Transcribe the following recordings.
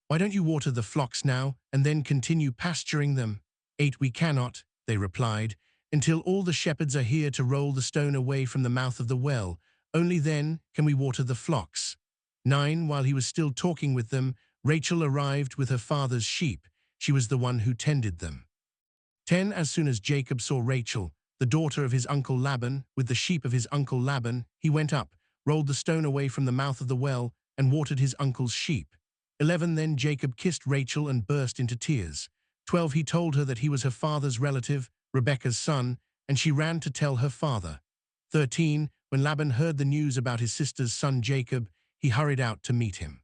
Why don't you water the flocks now and then continue pasturing them? 8 We cannot, they replied, until all the shepherds are here to roll the stone away from the mouth of the well. Only then can we water the flocks. 9 While he was still talking with them, Rachel arrived with her father's sheep. She was the one who tended them. 10 As soon as Jacob saw Rachel, the daughter of his uncle Laban, with the sheep of his uncle Laban, he went up, rolled the stone away from the mouth of the well, and watered his uncle's sheep. 11 Then Jacob kissed Rachel and burst into tears. 12 He told her that he was her father's relative, Rebekah's son, and she ran to tell her father. 13 When Laban heard the news about his sister's son Jacob, he hurried out to meet him.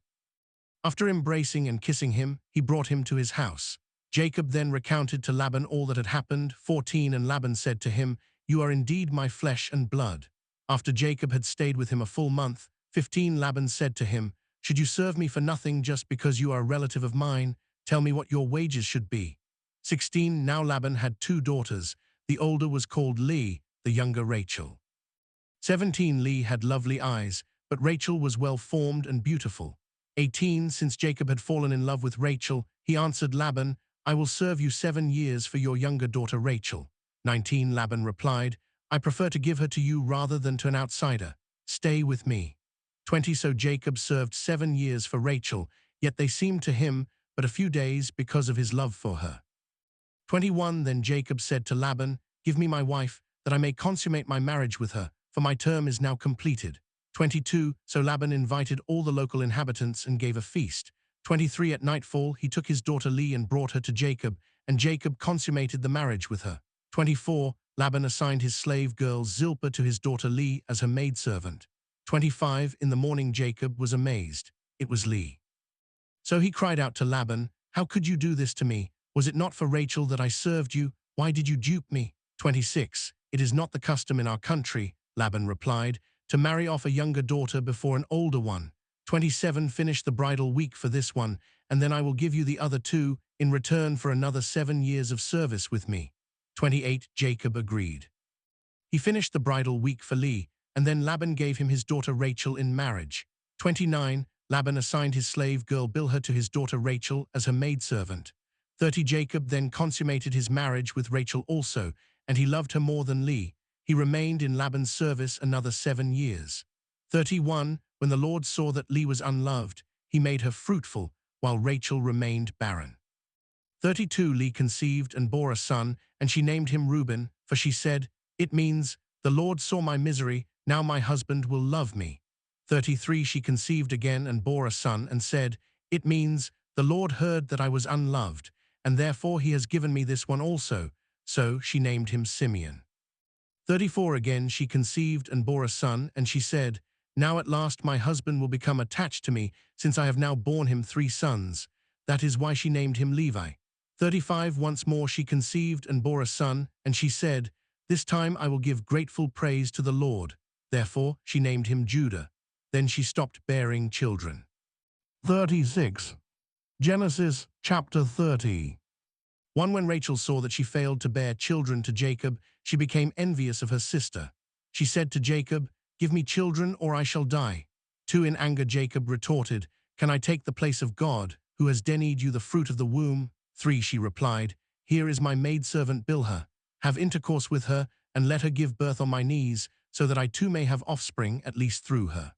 After embracing and kissing him, he brought him to his house. Jacob then recounted to Laban all that had happened. 14 And Laban said to him, "You are indeed my flesh and blood." After Jacob had stayed with him a full month, 15 Laban said to him, "Should you serve me for nothing just because you are a relative of mine? Tell me what your wages should be." 16 Now Laban had 2 daughters. The older was called Leah, the younger Rachel. 17 Leah had lovely eyes, but Rachel was well-formed and beautiful. 18 Since Jacob had fallen in love with Rachel, he answered Laban, "I will serve you 7 years for your younger daughter Rachel." 19 Laban replied, "I prefer to give her to you rather than to an outsider. Stay with me." 20 So Jacob served 7 years for Rachel, yet they seemed to him but a few days because of his love for her. 21 Then Jacob said to Laban, "Give me my wife, that I may consummate my marriage with her, for my term is now completed." 22 So Laban invited all the local inhabitants and gave a feast. 23 At nightfall he took his daughter Leah and brought her to Jacob, and Jacob consummated the marriage with her. 24 Laban assigned his slave girl Zilpah to his daughter Leah as her maidservant. 25 In the morning Jacob was amazed. It was Leah. So he cried out to Laban, "How could you do this to me? Was it not for Rachel that I served you? Why did you dupe me?" 26 It is not the custom in our country, Laban replied, to marry off a younger daughter before an older one. 27 Finish the bridal week for this one, and then I will give you the other 2 in return for another 7 years of service with me. 28 Jacob agreed. He finished the bridal week for Leah, and then Laban gave him his daughter Rachel in marriage. 29 Laban assigned his slave girl Bilhah to his daughter Rachel as her maidservant. 30 Jacob then consummated his marriage with Rachel also, and he loved her more than Leah. He remained in Laban's service another 7 years. 31 When the Lord saw that Leah was unloved, he made her fruitful, while Rachel remained barren. 32 Leah conceived and bore a son, and she named him Reuben, for she said, "It means, the Lord saw my misery, now my husband will love me." 33 She conceived again and bore a son, and said, "It means, the Lord heard that I was unloved, and therefore he has given me this one also." So she named him Simeon. 34 Again she conceived and bore a son, and she said, "Now at last my husband will become attached to me, since I have now borne him 3 sons. That is why she named him Levi. 35 Once more she conceived and bore a son, and she said, "This time I will give grateful praise to the Lord." Therefore she named him Judah. Then she stopped bearing children. 36 Genesis chapter 30. When Rachel saw that she failed to bear children to Jacob, she became envious of her sister. She said to Jacob, "Give me children or I shall die." 2 In anger Jacob retorted, "Can I take the place of God, who has denied you the fruit of the womb?" 3 She replied, "Here is my maidservant Bilhah. Have intercourse with her, and let her give birth on my knees, so that I too may have offspring, at least through her."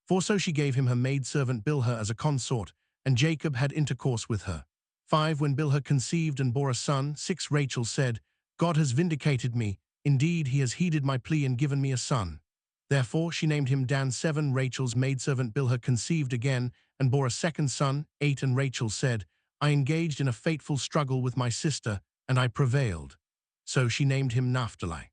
4 So she gave him her maidservant Bilhah as a consort, and Jacob had intercourse with her. 5 When Bilhah conceived and bore a son, 6 Rachel said, "God has vindicated me. Indeed, he has heeded my plea and given me a son." Therefore she named him Dan. 7 Rachel's maidservant Bilhah conceived again and bore a second son. 8 And Rachel said, "I engaged in a fateful struggle with my sister, and I prevailed." So she named him Naphtali.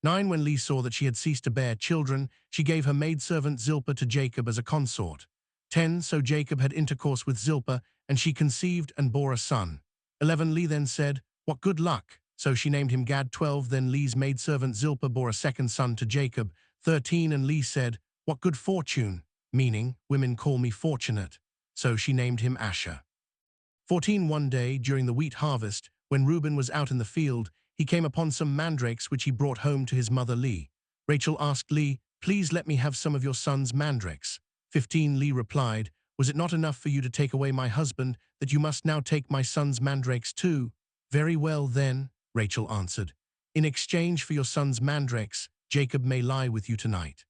9 When Leah saw that she had ceased to bear children, she gave her maidservant Zilpah to Jacob as a consort. 10 So Jacob had intercourse with Zilpah, and she conceived and bore a son. 11 Leah then said, "What good luck!" So she named him Gad. 12 Then Leah's maidservant Zilpah bore a second son to Jacob. 13 And Leah said, "What good fortune!" meaning, "Women call me fortunate." So she named him Asher. 14 One day, during the wheat harvest, when Reuben was out in the field, he came upon some mandrakes which he brought home to his mother Leah. Rachel asked Leah, "Please let me have some of your son's mandrakes." 15 Leah replied, Was it not enough for you to take away my husband, that you must now take my son's mandrakes too? Very well then, Rachel answered. In exchange for your son's mandrakes, Jacob may lie with you tonight.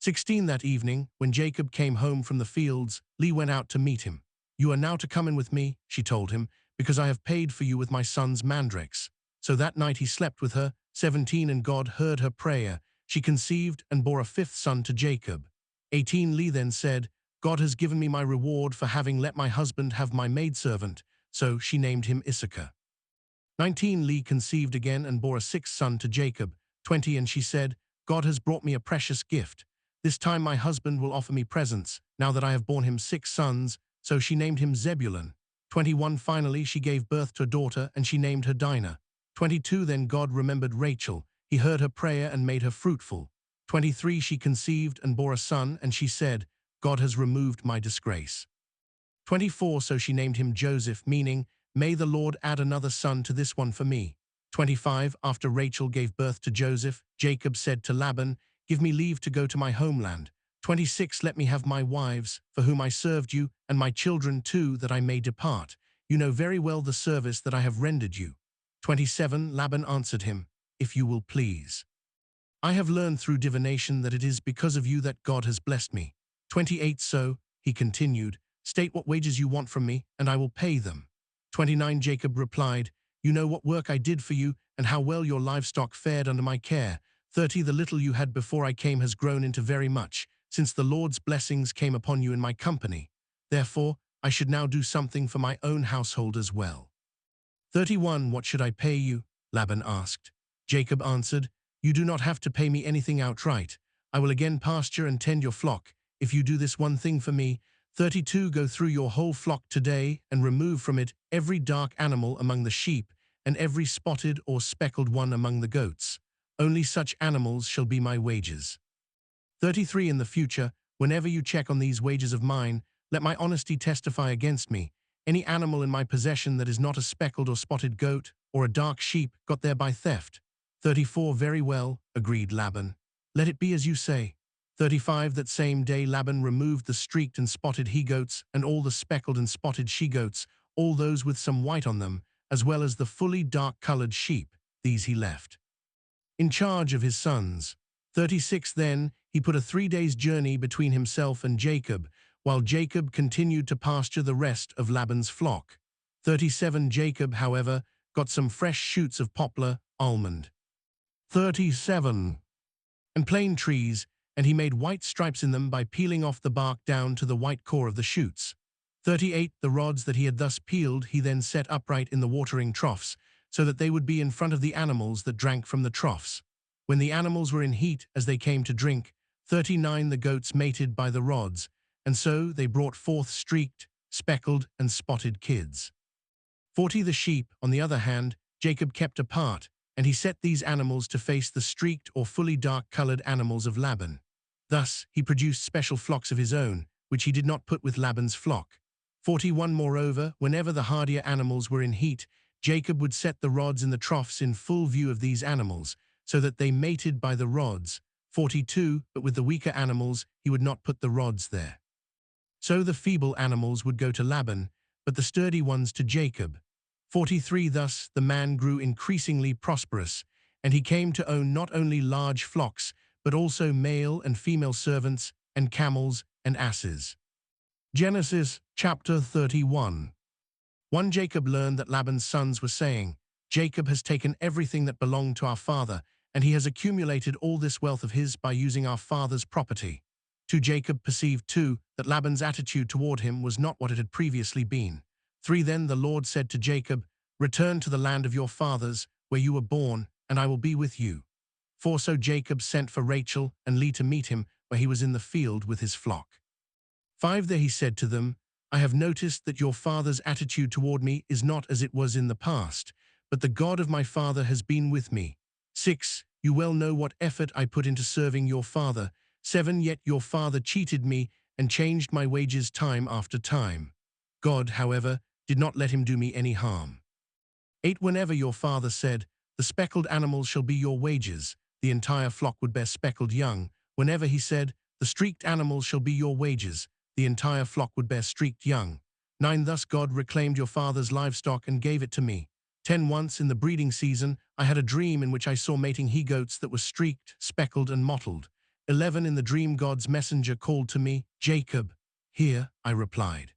16 That evening, when Jacob came home from the fields, Leah went out to meet him. You are now to come in with me, she told him, because I have paid for you with my son's mandrakes. So that night he slept with her. 17 And God heard her prayer. She conceived and bore a fifth son to Jacob. 18 Leah then said, God has given me my reward for having let my husband have my maidservant. So she named him Issachar. 19 Leah conceived again and bore a sixth son to Jacob. 20 And she said, God has brought me a precious gift. This time my husband will offer me presents, now that I have borne him 6 sons. So she named him Zebulun. 21 Finally she gave birth to a daughter, and she named her Dinah. 22 Then God remembered Rachel. He heard her prayer and made her fruitful. 23 She conceived and bore a son, and she said, God has removed my disgrace. 24 So she named him Joseph, meaning, may the Lord add another son to this one for me. 25 After Rachel gave birth to Joseph, Jacob said to Laban, give me leave to go to my homeland. 26 Let me have my wives, for whom I served you, and my children too, that I may depart. You know very well the service that I have rendered you. 27 Laban answered him, if you will please. I have learned through divination that it is because of you that God has blessed me. 28 So, he continued, state what wages you want from me, and I will pay them. 29 Jacob replied, you know what work I did for you, and how well your livestock fared under my care. 30 The little you had before I came has grown into very much, since the Lord's blessings came upon you in my company. Therefore, I should now do something for my own household as well. 31 What should I pay you? Laban asked. Jacob answered, you do not have to pay me anything outright. I will again pasture and tend your flock, if you do this one thing for me. 32 Go through your whole flock today, and remove from it every dark animal among the sheep, and every spotted or speckled one among the goats. Only such animals shall be my wages. 33 In the future, whenever you check on these wages of mine, let my honesty testify against me. Any animal in my possession that is not a speckled or spotted goat, or a dark sheep got there by theft. 34 Very well, agreed Laban. Let it be as you say. 35 That same day Laban removed the streaked and spotted he-goats, and all the speckled and spotted she-goats, all those with some white on them, as well as the fully dark-colored sheep. These he left in charge of his sons. 36 Then he put a 3 days' journey between himself and Jacob, while Jacob continued to pasture the rest of Laban's flock. 37 Jacob, however, got some fresh shoots of poplar, almond, 37, and plane trees, and he made white stripes in them by peeling off the bark down to the white core of the shoots. 38 The rods that he had thus peeled he then set upright in the watering troughs, so that they would be in front of the animals that drank from the troughs. When the animals were in heat as they came to drink, 39 The goats mated by the rods, and so they brought forth streaked, speckled, and spotted kids. 40 The sheep, on the other hand, Jacob kept apart, and he set these animals to face the streaked or fully dark-colored animals of Laban. Thus he produced special flocks of his own, which he did not put with Laban's flock. 41 Moreover, whenever the hardier animals were in heat, Jacob would set the rods in the troughs in full view of these animals, so that they mated by the rods. 42 But with the weaker animals he would not put the rods there. So the feeble animals would go to Laban, but the sturdy ones to Jacob. 43 Thus the man grew increasingly prosperous, and he came to own not only large flocks, but also male and female servants, and camels and asses. Genesis chapter 31. One Jacob learned that Laban's sons were saying, Jacob has taken everything that belonged to our father, and he has accumulated all this wealth of his by using our father's property. 2 Jacob perceived too that Laban's attitude toward him was not what it had previously been. 3 Then the Lord said to Jacob, return to the land of your fathers, where you were born, and I will be with you. 4 So Jacob sent for Rachel and Leah to meet him, where he was in the field with his flock. 5 There he said to them, I have noticed that your father's attitude toward me is not as it was in the past, but the God of my father has been with me. 6 You well know what effort I put into serving your father. 7 Yet your father cheated me and changed my wages time after time. God, however, did not let him do me any harm. 8 Whenever your father said, the speckled animals shall be your wages, the entire flock would bear speckled young. Whenever he said, the streaked animals shall be your wages, the entire flock would bear streaked young. 9. Thus God reclaimed your father's livestock and gave it to me. 10. Once in the breeding season, I had a dream in which I saw mating he-goats that were streaked, speckled, and mottled. 11. In the dream God's messenger called to me, Jacob. Here, I replied.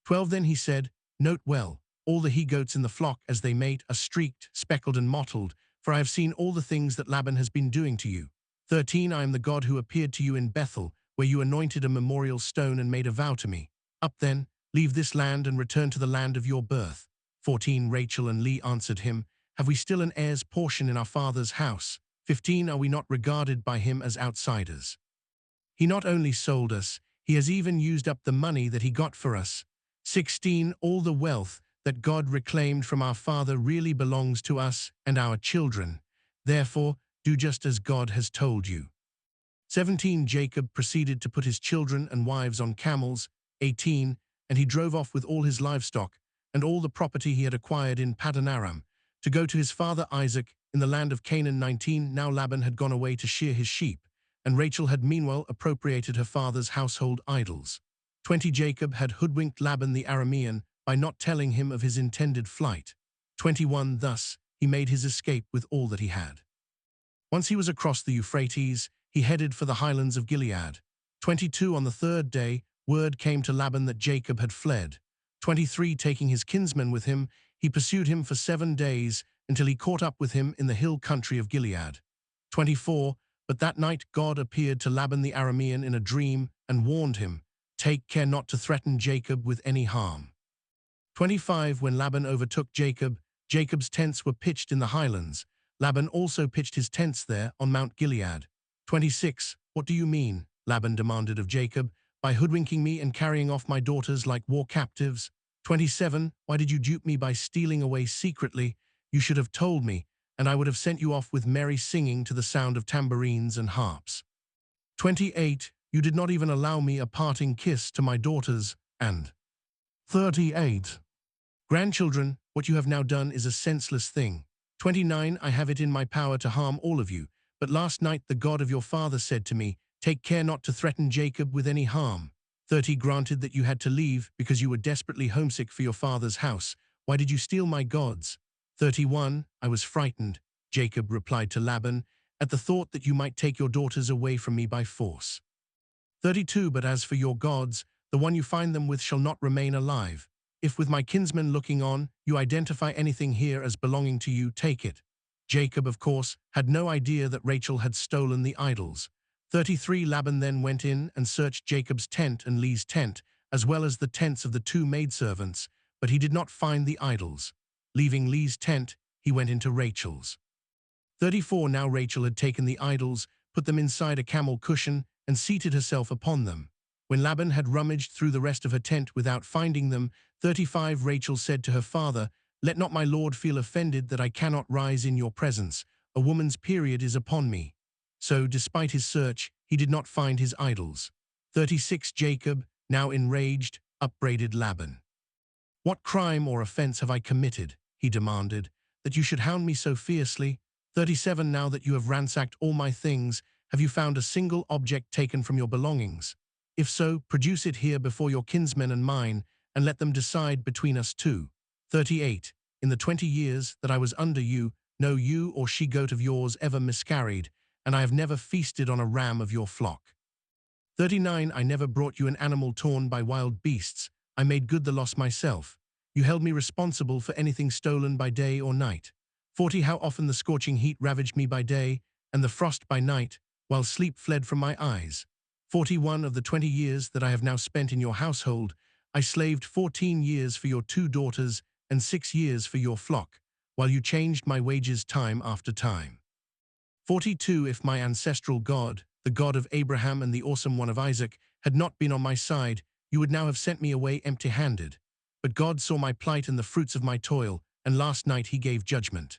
12. Then he said, note well, all the he-goats in the flock as they mate are streaked, speckled, and mottled, for I have seen all the things that Laban has been doing to you. 13. I am the God who appeared to you in Bethel, where you anointed a memorial stone and made a vow to me. Up then, leave this land and return to the land of your birth. 14. Rachel and Leah answered him, have we still an heir's portion in our father's house? 15. Are we not regarded by him as outsiders? He not only sold us, he has even used up the money that he got for us. 16. All the wealth that God reclaimed from our father really belongs to us and our children. Therefore, do just as God has told you. 17. Jacob proceeded to put his children and wives on camels. 18. And he drove off with all his livestock and all the property he had acquired in Paddan Aram to go to his father Isaac in the land of Canaan. 19. Now Laban had gone away to shear his sheep, and Rachel had meanwhile appropriated her father's household idols. 20. Jacob had hoodwinked Laban the Aramean by not telling him of his intended flight. 21. Thus he made his escape with all that he had. Once he was across the Euphrates, he headed for the highlands of Gilead. 22. On the third day, word came to Laban that Jacob had fled. 23. Taking his kinsman with him, he pursued him for 7 days until he caught up with him in the hill country of Gilead. 24. But that night God appeared to Laban the Aramean in a dream and warned him, take care not to threaten Jacob with any harm. 25. When Laban overtook Jacob, Jacob's tents were pitched in the highlands. Laban also pitched his tents there on Mount Gilead. 26. What do you mean, Laban demanded of Jacob, by hoodwinking me and carrying off my daughters like war captives? 27. Why did you dupe me by stealing away secretly? You should have told me, and I would have sent you off with merry singing to the sound of tambourines and harps. 28. You did not even allow me a parting kiss to my daughters, and 38. Grandchildren, what you have now done is a senseless thing. 29. I have it in my power to harm all of you, but last night the God of your father said to me, take care not to threaten Jacob with any harm. 30. Granted that you had to leave because you were desperately homesick for your father's house. Why did you steal my gods? 31. I was frightened, Jacob replied to Laban, at the thought that you might take your daughters away from me by force. 32. But as for your gods, the one you find them with shall not remain alive. If with my kinsmen looking on, you identify anything here as belonging to you, take it. Jacob, of course, had no idea that Rachel had stolen the idols. 33. Laban then went in and searched Jacob's tent and Leah's tent, as well as the tents of the 2 maidservants, but he did not find the idols. Leaving Leah's tent, he went into Rachel's. 34. Now Rachel had taken the idols, put them inside a camel cushion, and seated herself upon them. When Laban had rummaged through the rest of her tent without finding them, 35. Rachel said to her father, let not my lord feel offended that I cannot rise in your presence. A woman's period is upon me. So, despite his search, he did not find his idols. 36. Jacob, now enraged, upbraided Laban. What crime or offense have I committed, he demanded, that you should hound me so fiercely? 37. Now that you have ransacked all my things, have you found a single object taken from your belongings? If so, produce it here before your kinsmen and mine, and let them decide between us two. 38. In the 20 years that I was under you, no ewe or she-goat of yours ever miscarried, and I have never feasted on a ram of your flock. 39. I never brought you an animal torn by wild beasts. I made good the loss myself. You held me responsible for anything stolen by day or night. 40. How often the scorching heat ravaged me by day, and the frost by night, while sleep fled from my eyes. 41. Of the 20 years that I have now spent in your household, I slaved 14 years for your 2 daughters and 6 years for your flock, while you changed my wages time after time. 42. If my ancestral God, the God of Abraham and the awesome one of Isaac, had not been on my side, you would now have sent me away empty-handed. But God saw my plight and the fruits of my toil, and last night he gave judgment.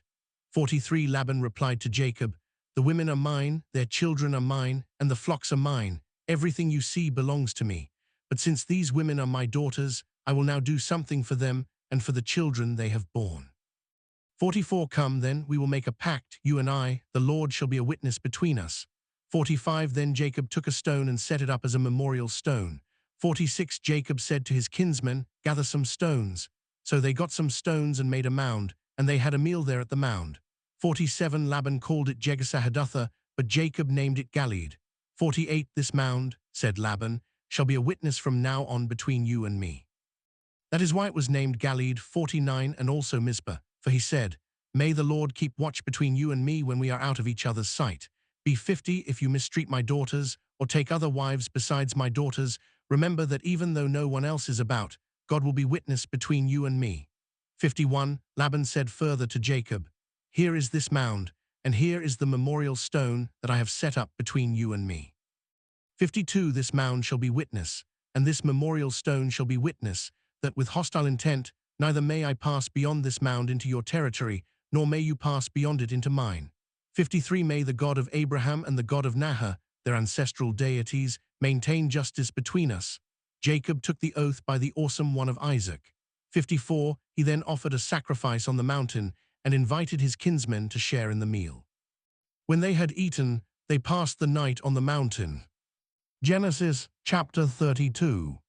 43. Laban replied to Jacob, the women are mine, their children are mine, and the flocks are mine. Everything you see belongs to me. But since these women are my daughters, I will now do something for them and for the children they have borne. 44. Come then, we will make a pact, you and I, the Lord shall be a witness between us. 45. Then Jacob took a stone and set it up as a memorial stone. 46 Jacob said to his kinsmen, "Gather some stones." So they got some stones and made a mound, and they had a meal there at the mound. 47 Laban called it Jegasahadatha, but Jacob named it Galeed. 48 This mound, said Laban, shall be a witness from now on between you and me. That is why it was named Galeed. 49 And also Mizpah, for he said, "May the Lord keep watch between you and me when we are out of each other's sight. Be 50 if you mistreat my daughters, or take other wives besides my daughters. Remember that even though no one else is about, God will be witness between you and me." 51 Laban said further to Jacob, "Here is this mound, and here is the memorial stone that I have set up between you and me." 52 This mound shall be witness, and this memorial stone shall be witness, that with hostile intent, neither may I pass beyond this mound into your territory, nor may you pass beyond it into mine. 53 May the God of Abraham and the God of Nahor, their ancestral deities, maintain justice between us. Jacob took the oath by the awesome one of Isaac. 54 He then offered a sacrifice on the mountain and invited his kinsmen to share in the meal. When they had eaten, they passed the night on the mountain. Genesis chapter 32.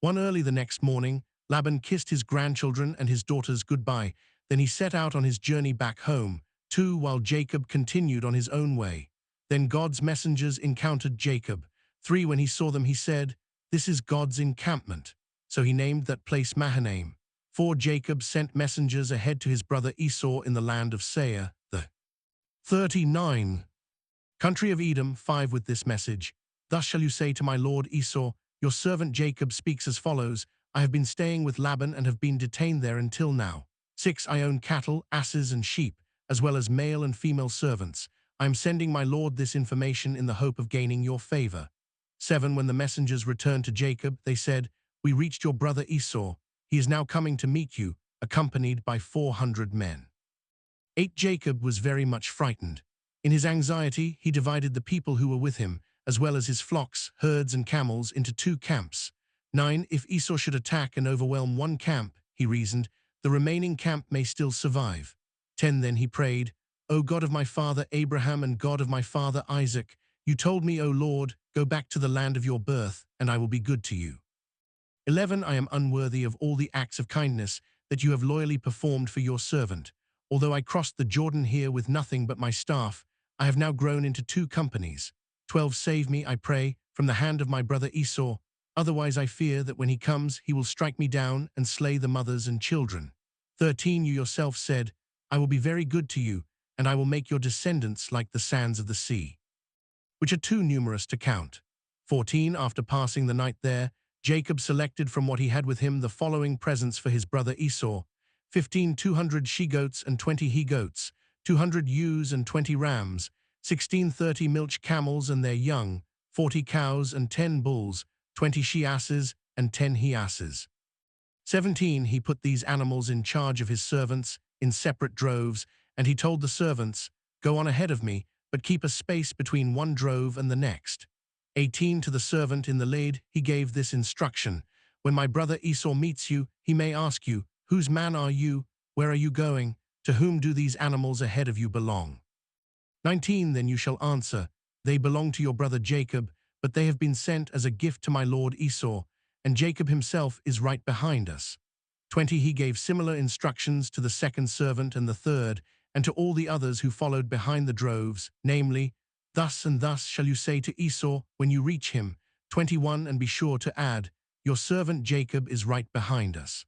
One early the next morning, Laban kissed his grandchildren and his daughters goodbye. Then he set out on his journey back home. 2 While Jacob continued on his own way. Then God's messengers encountered Jacob. 3 When he saw them, he said, "This is God's encampment." So he named that place Mahanaim. 4 Jacob sent messengers ahead to his brother Esau in the land of Seir, the 39 country of Edom. 5 With this message, "Thus shall you say to my lord Esau, your servant Jacob speaks as follows, I have been staying with Laban and have been detained there until now. 6 I own cattle, asses, and sheep, as well as male and female servants. I am sending my lord this information in the hope of gaining your favor." 7 When the messengers returned to Jacob, they said, "We reached your brother Esau. He is now coming to meet you, accompanied by 400 men. 8 Jacob was very much frightened. In his anxiety, he divided the people who were with him, as well as his flocks, herds, and camels, into 2 camps. 9 If Esau should attack and overwhelm one camp, he reasoned, the remaining camp may still survive. 10 Then he prayed, "O God of my father Abraham and God of my father Isaac, you told me, O Lord, go back to the land of your birth, and I will be good to you." 11 I am unworthy of all the acts of kindness that you have loyally performed for your servant. Although I crossed the Jordan here with nothing but my staff, I have now grown into 2 companies. 12 Save me, I pray, from the hand of my brother Esau. Otherwise I fear that when he comes, he will strike me down and slay the mothers and children. 13 You yourself said, "I will be very good to you, and I will make your descendants like the sands of the sea," which are too numerous to count. 14 After passing the night there, Jacob selected from what he had with him the following presents for his brother Esau. 15 200 she-goats and 20 he-goats, 200 ewes and 20 rams, 16 30 milch camels and their young, 40 cows and 10 bulls, 20 she-asses and 10 he-asses. 17 He put these animals in charge of his servants in separate droves, and he told the servants, "Go on ahead of me, but keep a space between one drove and the next." 18 To the servant in the lead he gave this instruction, "When my brother Esau meets you, he may ask you, 'Whose man are you? Where are you going? To whom do these animals ahead of you belong?' 19 Then you shall answer, 'They belong to your brother Jacob, but they have been sent as a gift to my lord Esau, and Jacob himself is right behind us.' 20 He gave similar instructions to the second servant and the third, and to all the others who followed behind the droves, namely, 'Thus and thus shall you say to Esau when you reach him.' 21 And be sure to add, 'Your servant Jacob is right behind us.'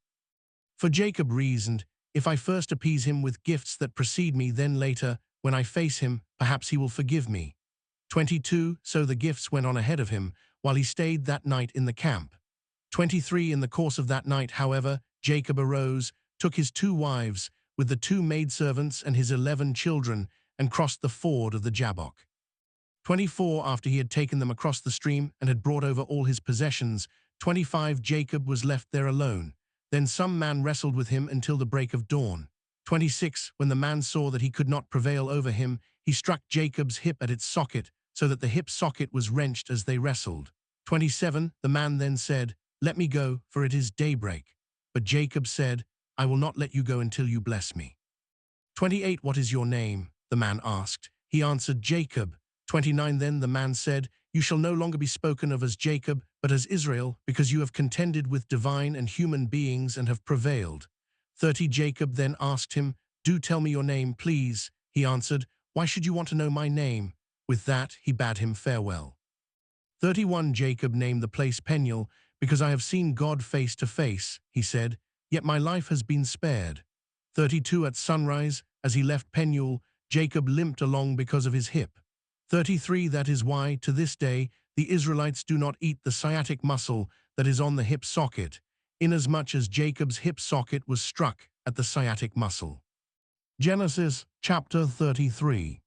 For Jacob reasoned, 'If I first appease him with gifts that precede me, then later, when I face him, perhaps he will forgive me.' 22 So the gifts went on ahead of him, while he stayed that night in the camp. 23 In the course of that night, however, Jacob arose, took his 2 wives, with the 2 maidservants and his 11 children, and crossed the ford of the Jabbok. 24 After he had taken them across the stream and had brought over all his possessions, 25 Jacob was left there alone. Then some man wrestled with him until the break of dawn. 26 When the man saw that he could not prevail over him, he struck Jacob's hip at its socket, so that the hip socket was wrenched as they wrestled. 27 The man then said, "Let me go, for it is daybreak." But Jacob said, "I will not let you go until you bless me." 28 What is your name? The man asked. He answered, "Jacob." 29 Then the man said, You shall no longer be spoken of as Jacob, but as Israel, because you have contended with divine and human beings and have prevailed. 30 Jacob then asked him, Do tell me your name, please. He answered, Why should you want to know my name? With that, he bade him farewell. 31 Jacob named the place Peniel, because I have seen God face to face, he said, yet my life has been spared. 32 At sunrise, as he left Peniel, Jacob limped along because of his hip. 33 That is why, to this day, the Israelites do not eat the sciatic muscle that is on the hip socket, inasmuch as Jacob's hip socket was struck at the sciatic muscle. Genesis chapter 33.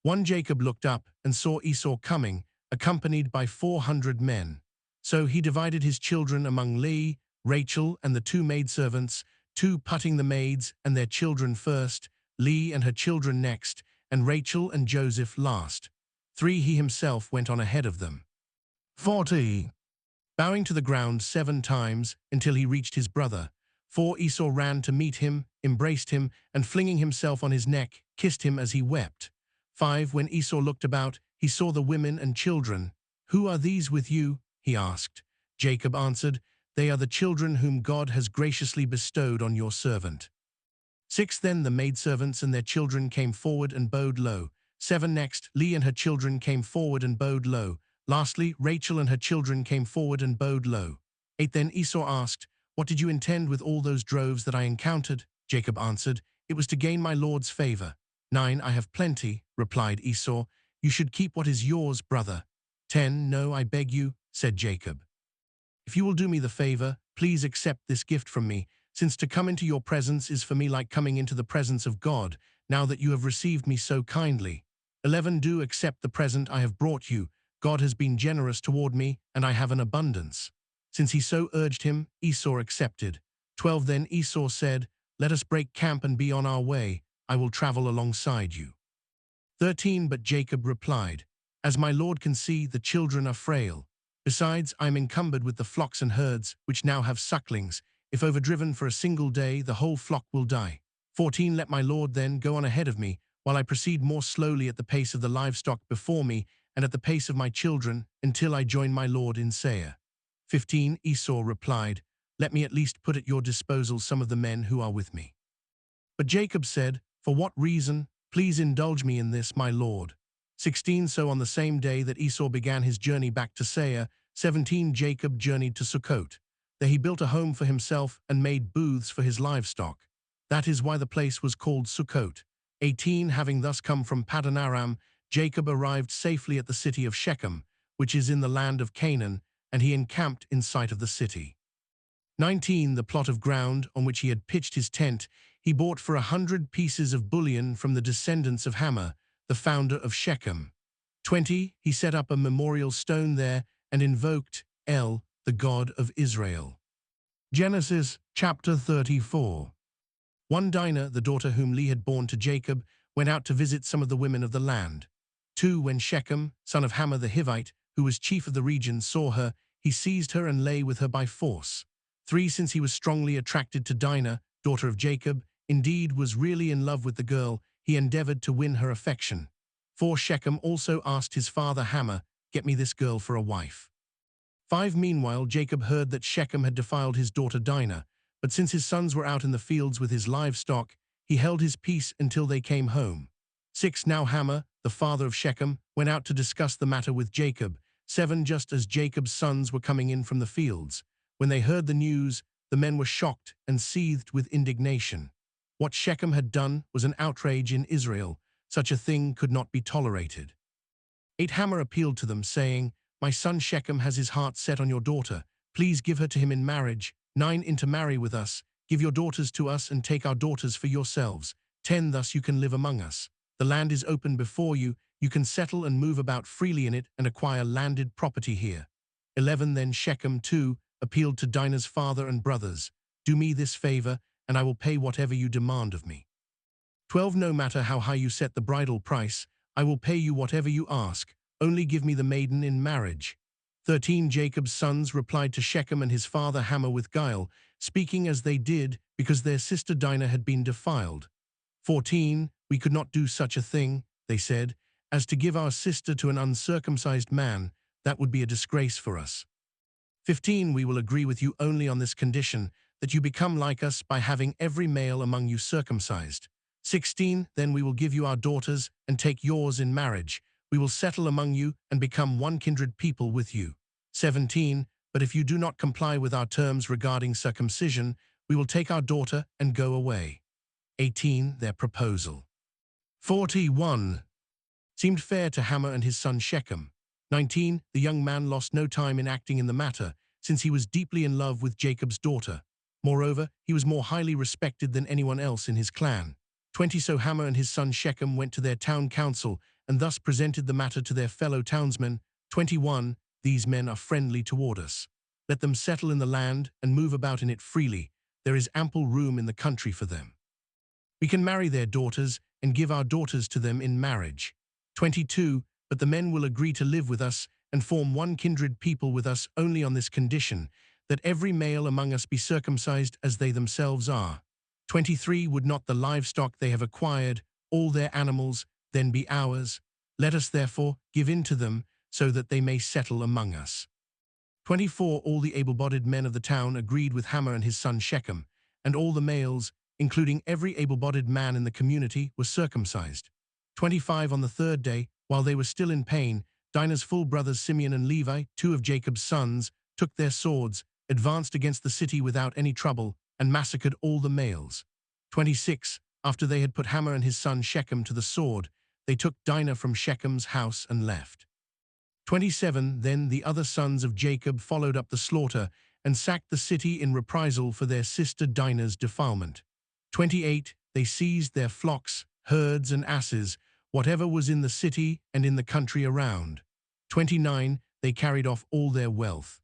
One Jacob looked up and saw Esau coming, accompanied by 400 men. So he divided his children among Leah, Rachel, and the 2 maidservants, 2 putting the maids and their children first, Leah and her children next, and Rachel and Joseph last. 3 He himself went on ahead of them. 40. Bowing to the ground 7 times until he reached his brother. 4 Esau ran to meet him, embraced him, and flinging himself on his neck, kissed him as he wept. 5 When Esau looked about, he saw the women and children. Who are these with you? He asked. Jacob answered, They are the children whom God has graciously bestowed on your servant. 6 Then the maidservants and their children came forward and bowed low. 7 Next, Leah and her children came forward and bowed low. Lastly, Rachel and her children came forward and bowed low. 8 Then Esau asked, What did you intend with all those droves that I encountered? Jacob answered, It was to gain my Lord's favor. 9 I have plenty, replied Esau. You should keep what is yours, brother. 10 No, I beg you, said Jacob. If you will do me the favor, please accept this gift from me, since to come into your presence is for me like coming into the presence of God, now that you have received me so kindly. 11 Do accept the present I have brought you. God has been generous toward me, and I have an abundance. Since he so urged him, Esau accepted. 12 Then Esau said, Let us break camp and be on our way. I will travel alongside you. 13 But Jacob replied, As my Lord can see, the children are frail. Besides, I am encumbered with the flocks and herds, which now have sucklings. If overdriven for a single day, the whole flock will die. 14 Let my Lord then go on ahead of me, while I proceed more slowly at the pace of the livestock before me, and at the pace of my children, until I join my Lord in Seir. 15 Esau replied, Let me at least put at your disposal some of the men who are with me. But Jacob said, For what reason? Please indulge me in this, my lord. 16 So on the same day that Esau began his journey back to Seir, 17 Jacob journeyed to Sukkot. There he built a home for himself and made booths for his livestock. That is why the place was called Sukkot. 18 Having thus come from Paddan Aram, Jacob arrived safely at the city of Shechem, which is in the land of Canaan, and he encamped in sight of the city. 19 The plot of ground on which he had pitched his tent, he bought for 100 pieces of bullion from the descendants of Hamor, the founder of Shechem. 20 He set up a memorial stone there and invoked El, the God of Israel. Genesis chapter 34. One Dinah, the daughter whom Leah had borne to Jacob, went out to visit some of the women of the land. 2 When Shechem, son of Hamor the Hivite, who was chief of the region, saw her, he seized her and lay with her by force. 3 Since he was strongly attracted to Dinah, daughter of Jacob, indeed was really in love with the girl, he endeavored to win her affection. 4 Shechem also asked his father Hamor, Get me this girl for a wife. 5 Meanwhile Jacob heard that Shechem had defiled his daughter Dinah, but since his sons were out in the fields with his livestock, he held his peace until they came home. 6 Now Hamor, the father of Shechem, went out to discuss the matter with Jacob. 7 Just as Jacob's sons were coming in from the fields. When they heard the news, the men were shocked and seethed with indignation. What Shechem had done was an outrage in Israel. Such a thing could not be tolerated. 8 Hamor appealed to them, saying, My son Shechem has his heart set on your daughter. Please give her to him in marriage. 9 Intermarry with us. Give your daughters to us and take our daughters for yourselves. 10 Thus you can live among us. The land is open before you. You can settle and move about freely in it and acquire landed property here. 11 Then Shechem too appealed to Dinah's father and brothers. Do me this favor, and I will pay whatever you demand of me. 12 No matter how high you set the bridal price, I will pay you whatever you ask. Only give me the maiden in marriage. 13 Jacob's sons replied to Shechem and his father Hamor with guile, speaking as they did because their sister Dinah had been defiled. 14 We could not do such a thing, they said, As to give our sister to an uncircumcised man, that would be a disgrace for us. 15. We will agree with you only on this condition, that you become like us by having every male among you circumcised. 16. Then we will give you our daughters and take yours in marriage. We will settle among you and become one kindred people with you. 17. But if you do not comply with our terms regarding circumcision, we will take our daughter and go away. 18. Their proposal. 41. Seemed fair to Hamor and his son Shechem. 19. The young man lost no time in acting in the matter, since he was deeply in love with Jacob's daughter. Moreover, he was more highly respected than anyone else in his clan. 20. So Hamor and his son Shechem went to their town council and thus presented the matter to their fellow townsmen. 21. These men are friendly toward us. Let them settle in the land and move about in it freely. There is ample room in the country for them. We can marry their daughters and give our daughters to them in marriage. 22. But the men will agree to live with us and form one kindred people with us only on this condition, that every male among us be circumcised as they themselves are. 23. Would not the livestock they have acquired, all their animals, then be ours? Let us therefore give in to them, so that they may settle among us. 24. All the able-bodied men of the town agreed with Hamor and his son Shechem, and all the males, including every able-bodied man in the community, were circumcised. 25. On the third day, while they were still in pain, Dinah's full brothers Simeon and Levi, two of Jacob's sons, took their swords, advanced against the city without any trouble, and massacred all the males. 26. After they had put Hamor and his son Shechem to the sword, they took Dinah from Shechem's house and left. 27. Then the other sons of Jacob followed up the slaughter and sacked the city in reprisal for their sister Dinah's defilement. 28. They seized their flocks, herds, and asses, whatever was in the city and in the country around. 29. They carried off all their wealth,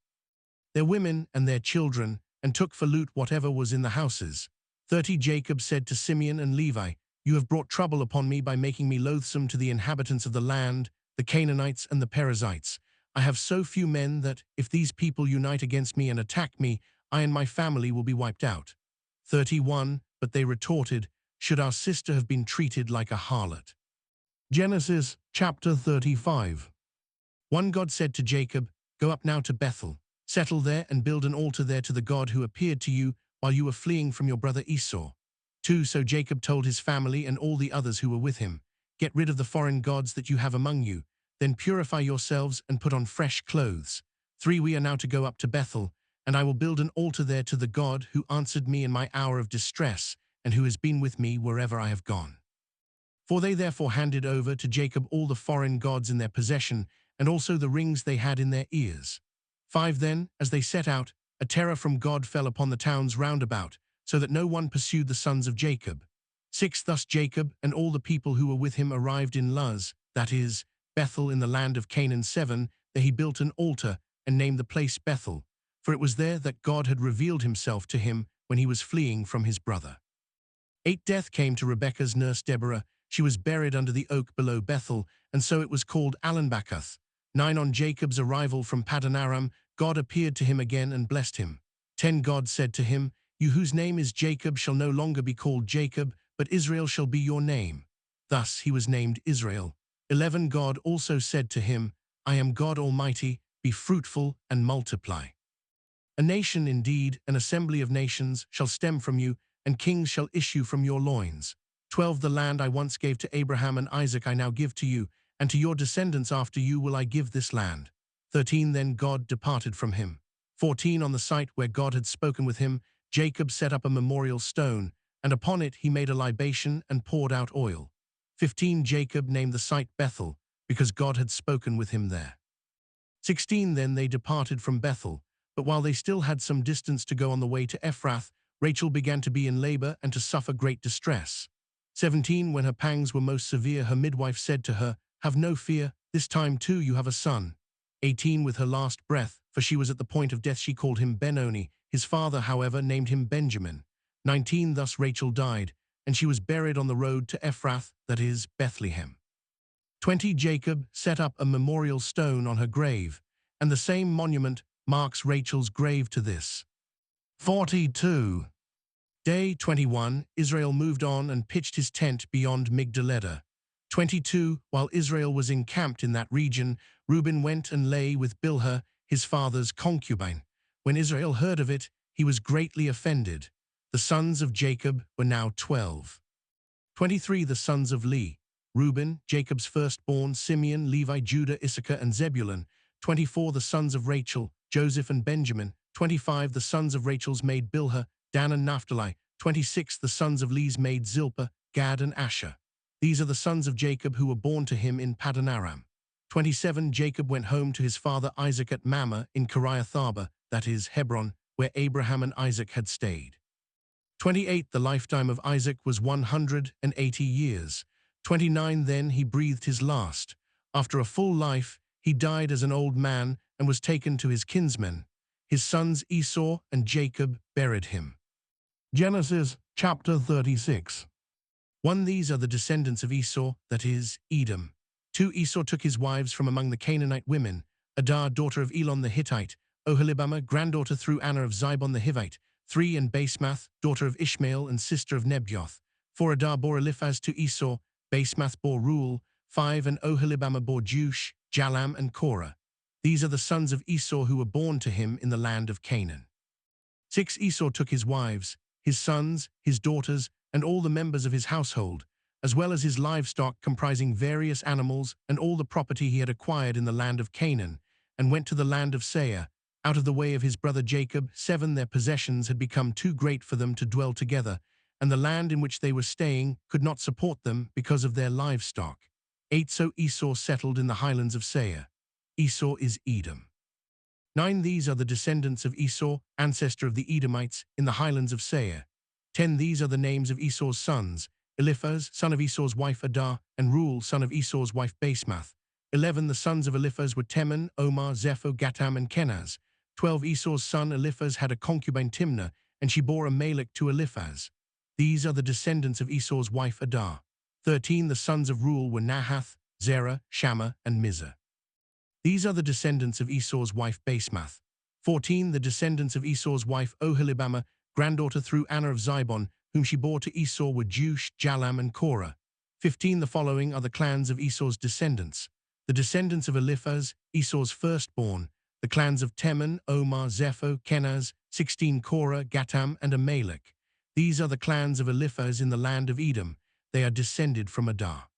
their women and their children, and took for loot whatever was in the houses. 30. Jacob said to Simeon and Levi, You have brought trouble upon me by making me loathsome to the inhabitants of the land, the Canaanites and the Perizzites. I have so few men that, if these people unite against me and attack me, I and my family will be wiped out. 31. But they retorted, Should our sister have been treated like a harlot? Genesis chapter 35. 1. God said to Jacob, Go up now to Bethel, settle there and build an altar there to the God who appeared to you while you were fleeing from your brother Esau. 2. So Jacob told his family and all the others who were with him, Get rid of the foreign gods that you have among you, then purify yourselves and put on fresh clothes. 3. We are now to go up to Bethel, and I will build an altar there to the God who answered me in my hour of distress, and who has been with me wherever I have gone. 4. They therefore handed over to Jacob all the foreign gods in their possession, and also the rings they had in their ears. 5. Then, as they set out, a terror from God fell upon the towns round about, so that no one pursued the sons of Jacob. 6. Thus Jacob and all the people who were with him arrived in Luz, that is, Bethel in the land of Canaan. 7. There he built an altar and named the place Bethel, for it was there that God had revealed himself to him when he was fleeing from his brother. 8. Death came to Rebekah's nurse Deborah. She was buried under the oak below Bethel, and so it was called Allenbacuth. 9. On Jacob's arrival from Paddan Aram, God appeared to him again and blessed him. 10. God said to him, You whose name is Jacob shall no longer be called Jacob, but Israel shall be your name. Thus he was named Israel. 11. God also said to him, I am God Almighty, be fruitful and multiply. A nation indeed, an assembly of nations, shall stem from you, and kings shall issue from your loins. 12. The land I once gave to Abraham and Isaac I now give to you, and to your descendants after you will I give this land. 13. Then God departed from him. 14. On the site where God had spoken with him, Jacob set up a memorial stone, and upon it he made a libation and poured out oil. 15. Jacob named the site Bethel, because God had spoken with him there. 16. Then they departed from Bethel, but while they still had some distance to go on the way to Ephrath, Rachel began to be in labor and to suffer great distress. 17. When her pangs were most severe, her midwife said to her, Have no fear, this time too you have a son. 18. With her last breath, for she was at the point of death, she called him Benoni. His father, however, named him Benjamin. 19. Thus Rachel died, and she was buried on the road to Ephrath, that is, Bethlehem. 20. Jacob set up a memorial stone on her grave, and the same monument marks Rachel's grave to this. 42. Day 21. Israel moved on and pitched his tent beyond Migdal-eder. 22. While Israel was encamped in that region, Reuben went and lay with Bilhah, his father's concubine. When Israel heard of it, he was greatly offended. The sons of Jacob were now 12. 23. The sons of Leah: Reuben, Jacob's firstborn, Simeon, Levi, Judah, Issachar, and Zebulun. 24. The sons of Rachel: Joseph and Benjamin. 25. The sons of Rachel's maid Bilhah: Dan and Naphtali. 26. The sons of Leah's maid Zilpah: Gad and Asher. These are the sons of Jacob who were born to him in Paddan Aram. 27. Jacob went home to his father Isaac at Mamre in Kiriath-arba, that is, Hebron, where Abraham and Isaac had stayed. 28. The lifetime of Isaac was 180 years. 29. Then he breathed his last. After a full life, he died as an old man and was taken to his kinsmen. His sons Esau and Jacob buried him. Genesis chapter 36. 1. These are the descendants of Esau, that is, Edom. 2. Esau took his wives from among the Canaanite women: Adah, daughter of Elon the Hittite; Oholibamah, granddaughter through Anna of Zibon the Hivite; 3. And Basemath, daughter of Ishmael and sister of Nebaioth. 4. Adah bore Eliphaz to Esau; Basemath bore Reuel. 5. And Oholibamah bore Jeush, Jalam, and Korah. These are the sons of Esau who were born to him in the land of Canaan. 6. Esau took his wives, his sons, his daughters, and all the members of his household, as well as his livestock comprising various animals and all the property he had acquired in the land of Canaan, and went to the land of Seir, out of the way of his brother Jacob. 7. Their possessions had become too great for them to dwell together, and the land in which they were staying could not support them because of their livestock. 8. So Esau settled in the highlands of Seir. Esau is Edom. 9. These are the descendants of Esau, ancestor of the Edomites, in the highlands of Seir. 10. These are the names of Esau's sons: Eliphaz, son of Esau's wife Adah, and Reuel, son of Esau's wife Basemath. 11. The sons of Eliphaz were Teman, Omar, Zepho, Gatam, and Kenaz. 12. Esau's son Eliphaz had a concubine Timnah, and she bore Amalek to Eliphaz. These are the descendants of Esau's wife Adah. 13. The sons of Reuel were Nahath, Zerah, Shammah, and Mizah. These are the descendants of Esau's wife Basemath. 14. The descendants of Esau's wife Oholibamah, granddaughter through Anna of Zibon, whom she bore to Esau, were Jeush, Jalam, and Korah. 15. The following are the clans of Esau's descendants: the descendants of Eliphaz, Esau's firstborn, the clans of Teman, Omar, Zepho, Kenaz. 16. Korah, Gatam, and Amalek. These are the clans of Eliphaz in the land of Edom. They are descended from Adah.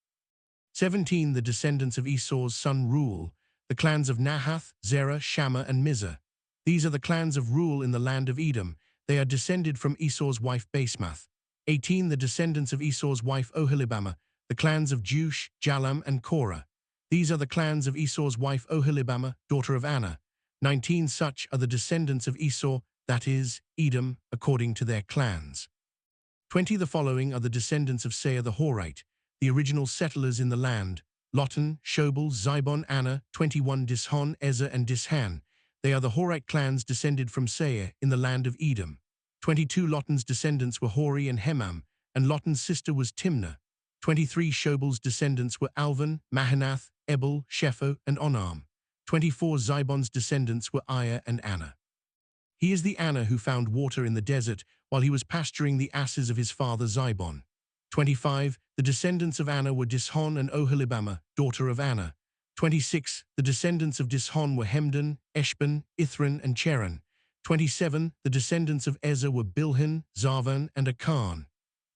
17. The descendants of Esau's son Reuel, the clans of Nahath, Zerah, Shammah, and Mizah. These are the clans of Reuel in the land of Edom. They are descended from Esau's wife Basemath. 18. The descendants of Esau's wife Oholibamah, the clans of Jeush, Jalam, and Korah. These are the clans of Esau's wife Oholibamah, daughter of Anna. 19. Such are the descendants of Esau, that is, Edom, according to their clans. 20. The following are the descendants of Seir the Horite, the original settlers in the land: Lotan, Shobal, Zibon, Anna. 21. Dishon, Ezer, and Dishan. They are the Horite clans descended from Seir in the land of Edom. 22. Lotan's descendants were Hori and Hemam, and Lotan's sister was Timnah. 23. Shobal's descendants were Alvan, Mahanath, Ebal, Shepho, and Onam. 24. Zibon's descendants were Aya and Anna. He is the Anna who found water in the desert while he was pasturing the asses of his father Zibon. 25. The descendants of Anna were Dishon and Oholibamah, daughter of Anna. 26. The descendants of Dishon were Hemdan, Eshban, Ithran, and Cheran. 27. The descendants of Ezer were Bilhan, Zavan, and Akan.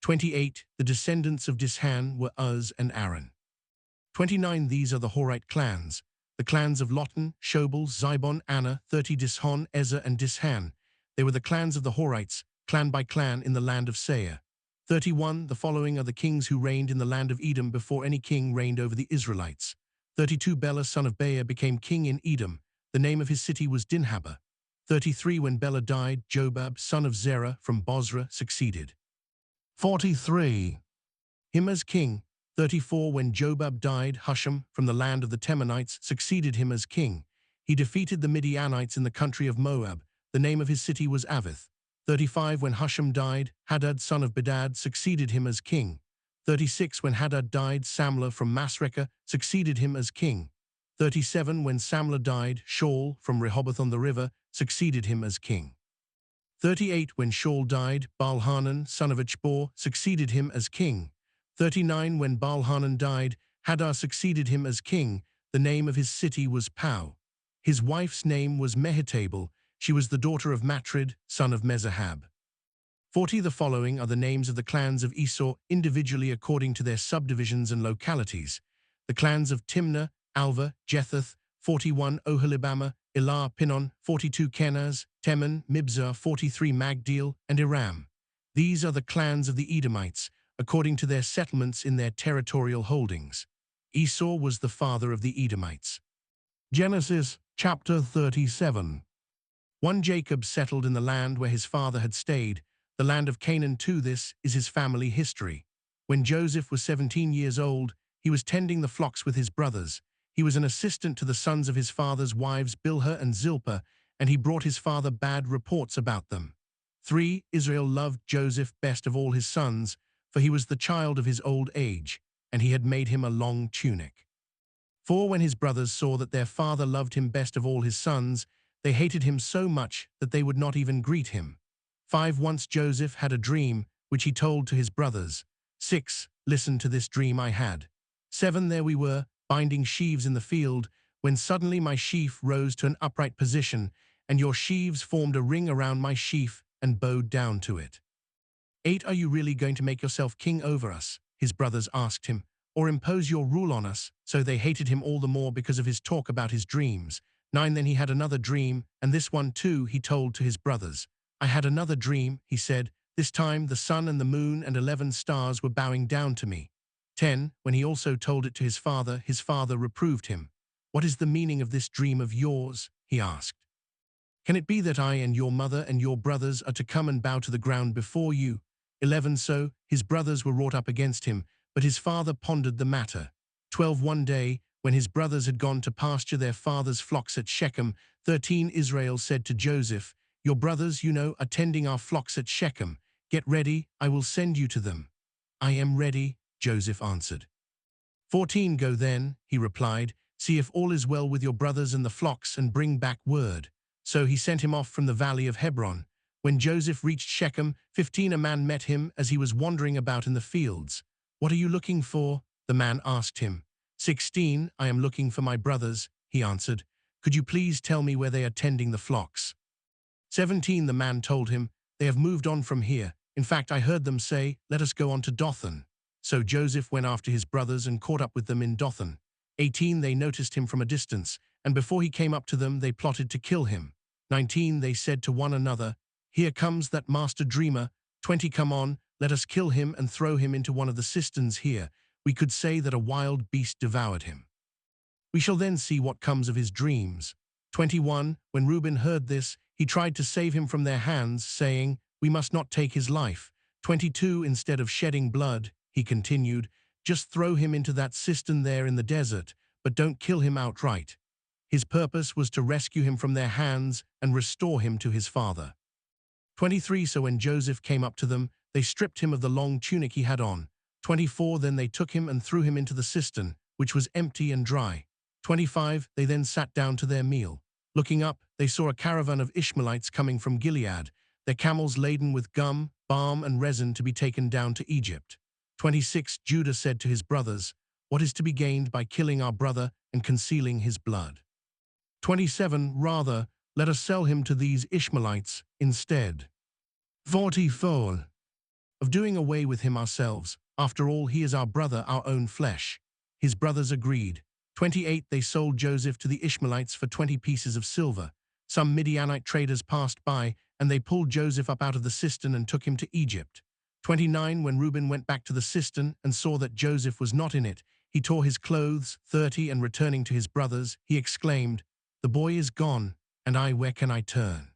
28. The descendants of Dishan were Uz and Aaron. 29. These are the Horite clans: the clans of Lotan, Shobal, Zibon, Anna. 30. Dishon, Ezer, and Dishan. They were the clans of the Horites, clan by clan, in the land of Seir. 31. The following are the kings who reigned in the land of Edom before any king reigned over the Israelites. 32. Bela, son of Beer, became king in Edom. The name of his city was Dinhabah. 33. When Bela died, Jobab, son of Zerah, from Bozrah, succeeded. 43. Him as king. 34. When Jobab died, Husham, from the land of the Temanites, succeeded him as king. He defeated the Midianites in the country of Moab. The name of his city was Avith. 35. When Husham died, Hadad, son of Bedad, succeeded him as king. 36. When Hadad died, Samlah from Masrekah succeeded him as king. 37. When Samlah died, Shaul from Rehoboth on the river succeeded him as king. 38. When Shaul died, Baal-Hanan, son of Achbor, succeeded him as king. 39 When Baal-Hanan died, Hadar succeeded him as king. The name of his city was Pau. His wife's name was Mehetabel. She was the daughter of Matred, son of Mezahab. 40 The following are the names of the clans of Esau individually according to their subdivisions and localities. The clans of Timnah, Alva, Jetheth, 41 Oholibamah, Elah, Pinon, 42 Kenaz, Teman, Mibzar, 43 Magdiel, and Iram. These are the clans of the Edomites, according to their settlements in their territorial holdings. Esau was the father of the Edomites. Genesis chapter 37. 1 Jacob settled in the land where his father had stayed, the land of Canaan too. This is his family history. When Joseph was 17 years old, he was tending the flocks with his brothers. He was an assistant to the sons of his father's wives Bilhah and Zilpah, and he brought his father bad reports about them. 3 Israel loved Joseph best of all his sons, for he was the child of his old age, and he had made him a long tunic. 4 When his brothers saw that their father loved him best of all his sons, they hated him so much that they would not even greet him. 5 Once Joseph had a dream, which he told to his brothers. 6 Listen to this dream I had. 7 There we were, binding sheaves in the field, when suddenly my sheaf rose to an upright position, and your sheaves formed a ring around my sheaf and bowed down to it. 8 Are you really going to make yourself king over us? His brothers asked him, or impose your rule on us? So they hated him all the more because of his talk about his dreams. 9 Then he had another dream, and this one too he told to his brothers. I had another dream, he said. This time the sun and the moon and 11 stars were bowing down to me. 10 When he also told it to his father reproved him. What is the meaning of this dream of yours? He asked. Can it be that I and your mother and your brothers are to come and bow to the ground before you? 11 So his brothers were wrought up against him, but his father pondered the matter. 12 One day, when his brothers had gone to pasture their father's flocks at Shechem, 13 Israel said to Joseph, Your brothers, are tending our flocks at Shechem. Get ready, I will send you to them. I am ready, Joseph answered. 14 Go then, he replied, see if all is well with your brothers and the flocks, and bring back word. So he sent him off from the valley of Hebron. When Joseph reached Shechem, 15 A man met him as he was wandering about in the fields. What are you looking for? The man asked him. 16 I am looking for my brothers, he answered. Could you please tell me where they are tending the flocks? 17 The man told him, They have moved on from here. In fact, I heard them say, Let us go on to Dothan. So Joseph went after his brothers and caught up with them in Dothan. 18 They noticed him from a distance, and before he came up to them, they plotted to kill him. 19 They said to one another, Here comes that master dreamer. 20 Come on, let us kill him and throw him into one of the cisterns here. We could say that a wild beast devoured him. We shall then see what comes of his dreams. 21 When Reuben heard this, he tried to save him from their hands, saying, We must not take his life. 22 Instead of shedding blood, he continued, just throw him into that cistern there in the desert, but don't kill him outright. His purpose was to rescue him from their hands and restore him to his father. 23 So when Joseph came up to them, they stripped him of the long tunic he had on. 24 Then they took him and threw him into the cistern, which was empty and dry. 25 They then sat down to their meal. Looking up, they saw a caravan of Ishmaelites coming from Gilead, their camels laden with gum, balm, and resin to be taken down to Egypt. 26 Judah said to his brothers, What is to be gained by killing our brother and concealing his blood? 27 Rather, let us sell him to these Ishmaelites instead. 44 Of doing away with him ourselves. After all, he is our brother, our own flesh. His brothers agreed. 28 They sold Joseph to the Ishmaelites for 20 pieces of silver. Some Midianite traders passed by, and they pulled Joseph up out of the cistern and took him to Egypt. 29 When Reuben went back to the cistern and saw that Joseph was not in it, he tore his clothes. 30 And returning to his brothers, he exclaimed, The boy is gone, and where can I turn?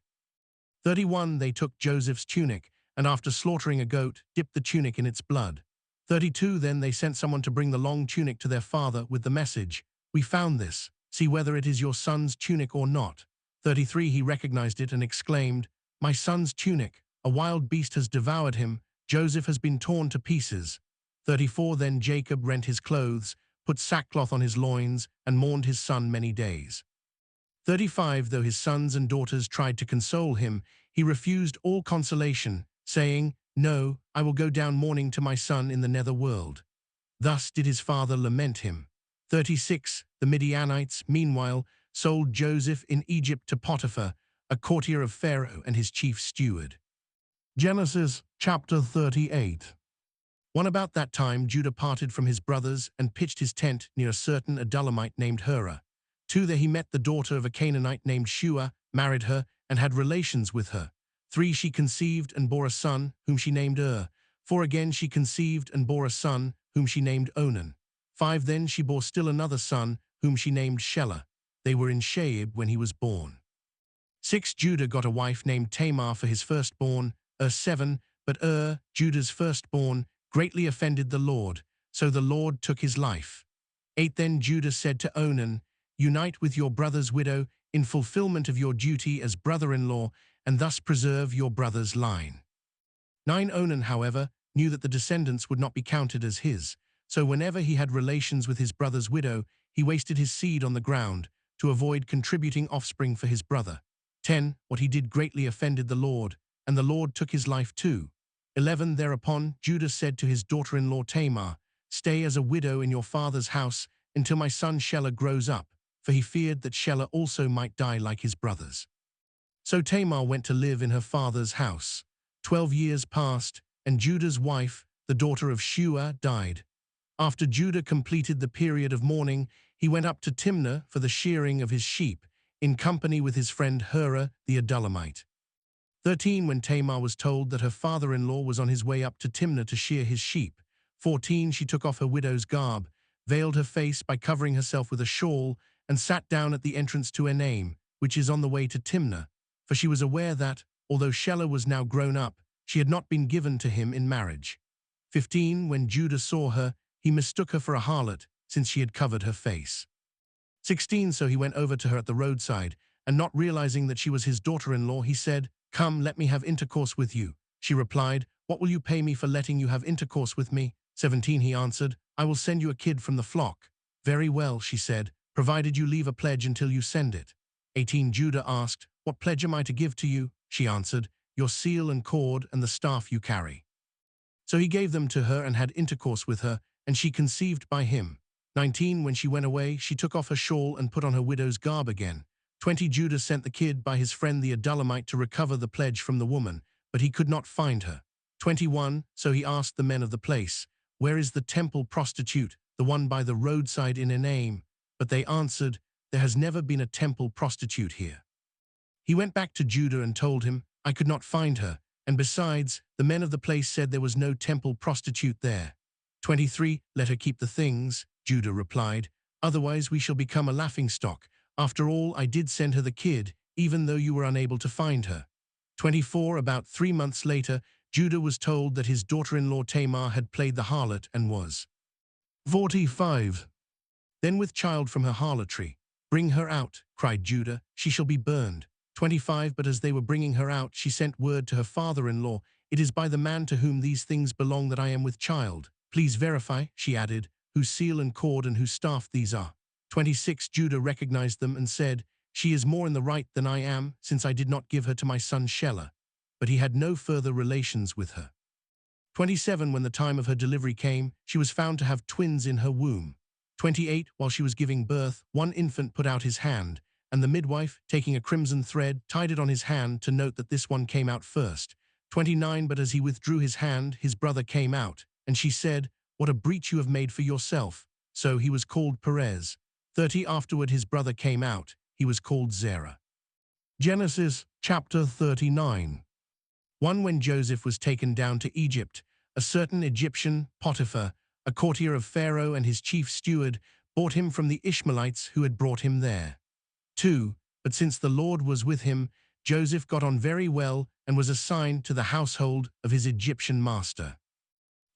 31 They took Joseph's tunic, and after slaughtering a goat, dipped the tunic in its blood. 32 Then they sent someone to bring the long tunic to their father with the message, We found this. See whether it is your son's tunic or not. 33 He recognized it and exclaimed, My son's tunic. A wild beast has devoured him. Joseph has been torn to pieces. 34 Then Jacob rent his clothes, put sackcloth on his loins, and mourned his son many days. 35 Though his sons and daughters tried to console him, he refused all consolation, saying, No, I will go down mourning to my son in the nether world. Thus did his father lament him. 36. The Midianites, meanwhile, sold Joseph in Egypt to Potiphar, a courtier of Pharaoh and his chief steward. Genesis chapter 38. One about that time Judah parted from his brothers and pitched his tent near a certain Adullamite named Hurrah. 2. There he met the daughter of a Canaanite named Shua, married her, and had relations with her. 3. She conceived and bore a son, whom she named 4. Again she conceived and bore a son, whom she named Onan. 5. Then she bore still another son, whom she named Shelah. They were in Sheib when he was born. 6. Judah got a wife named Tamar for his firstborn. 7. But Judah's firstborn, greatly offended the Lord, so the Lord took his life. 8. Then Judah said to Onan, Unite with your brother's widow in fulfillment of your duty as brother-in-law, and thus preserve your brother's line. 9. Onan, however, knew that the descendants would not be counted as his, so whenever he had relations with his brother's widow, he wasted his seed on the ground to avoid contributing offspring for his brother. 10. What he did greatly offended the Lord, and the Lord took his life too. 11. Thereupon Judah said to his daughter-in-law Tamar, Stay as a widow in your father's house until my son Shelah grows up, for he feared that Shelah also might die like his brothers. So Tamar went to live in her father's house. 12 years passed, and Judah's wife, the daughter of Shua, died. After Judah completed the period of mourning, he went up to Timnah for the shearing of his sheep, in company with his friend Hurrah the Adullamite. 13. When Tamar was told that her father-in-law was on his way up to Timnah to shear his sheep. 14. She took off her widow's garb, veiled her face by covering herself with a shawl, and sat down at the entrance to Enaim, which is on the way to Timnah, for she was aware that, although Shelah was now grown up, she had not been given to him in marriage. 15. When Judah saw her, he mistook her for a harlot, since she had covered her face. 16. So he went over to her at the roadside, and not realizing that she was his daughter-in-law, he said, Come, let me have intercourse with you. She replied, What will you pay me for letting you have intercourse with me? 17. He answered, I will send you a kid from the flock. Very well, she said, provided you leave a pledge until you send it. 18. Judah asked, What pledge am I to give to you? She answered, Your seal and cord and the staff you carry. So he gave them to her and had intercourse with her, and she conceived by him. 19. When she went away, she took off her shawl and put on her widow's garb again. 20. Judah sent the kid by his friend the Adullamite to recover the pledge from the woman, but he could not find her. 21. So he asked the men of the place, Where is the temple prostitute, the one by the roadside in Enaim? But they answered, There has never been a temple prostitute here. He went back to Judah and told him, I could not find her, and besides, the men of the place said there was no temple prostitute there. 23. Let her keep the things, Judah replied, otherwise we shall become a laughingstock. After all, I did send her the kid, even though you were unable to find her. 24. About 3 months later, Judah was told that his daughter-in-law Tamar had played the harlot and was 45. Then with child from her harlotry. Bring her out, cried Judah, she shall be burned. 25. But as they were bringing her out, she sent word to her father-in-law, It is by the man to whom these things belong that I am with child. Please verify, she added, whose seal and cord and whose staff these are. 26. Judah recognized them and said, She is more in the right than I am, since I did not give her to my son Shelah. But he had no further relations with her. 27. When the time of her delivery came, she was found to have twins in her womb. 28. While she was giving birth, one infant put out his hand, and the midwife, taking a crimson thread, tied it on his hand to note that this one came out first. 29. But as he withdrew his hand, his brother came out, and she said, What a breach you have made for yourself. So he was called Perez. 30. Afterward his brother came out, he was called Zerah. Genesis chapter 39. 1. When Joseph was taken down to Egypt, a certain Egyptian, Potiphar, a courtier of Pharaoh and his chief steward, bought him from the Ishmaelites who had brought him there. 2. But since the Lord was with him, Joseph got on very well and was assigned to the household of his Egyptian master.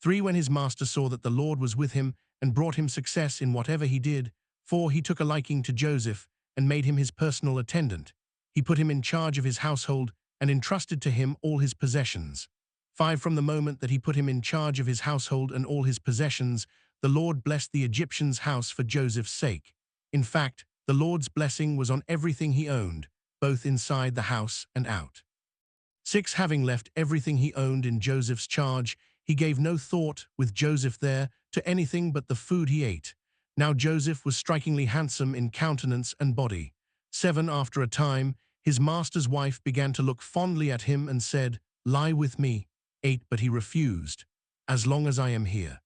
3. When his master saw that the Lord was with him and brought him success in whatever he did, 4. He took a liking to Joseph and made him his personal attendant. He put him in charge of his household and entrusted to him all his possessions. 5. From the moment that he put him in charge of his household and all his possessions, the Lord blessed the Egyptian's house for Joseph's sake. In fact, the Lord's blessing was on everything he owned, both inside the house and out. 6. Having left everything he owned in Joseph's charge, he gave no thought, with Joseph there, to anything but the food he ate. Now Joseph was strikingly handsome in countenance and body. 7. After a time, his master's wife began to look fondly at him and said, "Lie with me." 8. But he refused. "As long as I am here."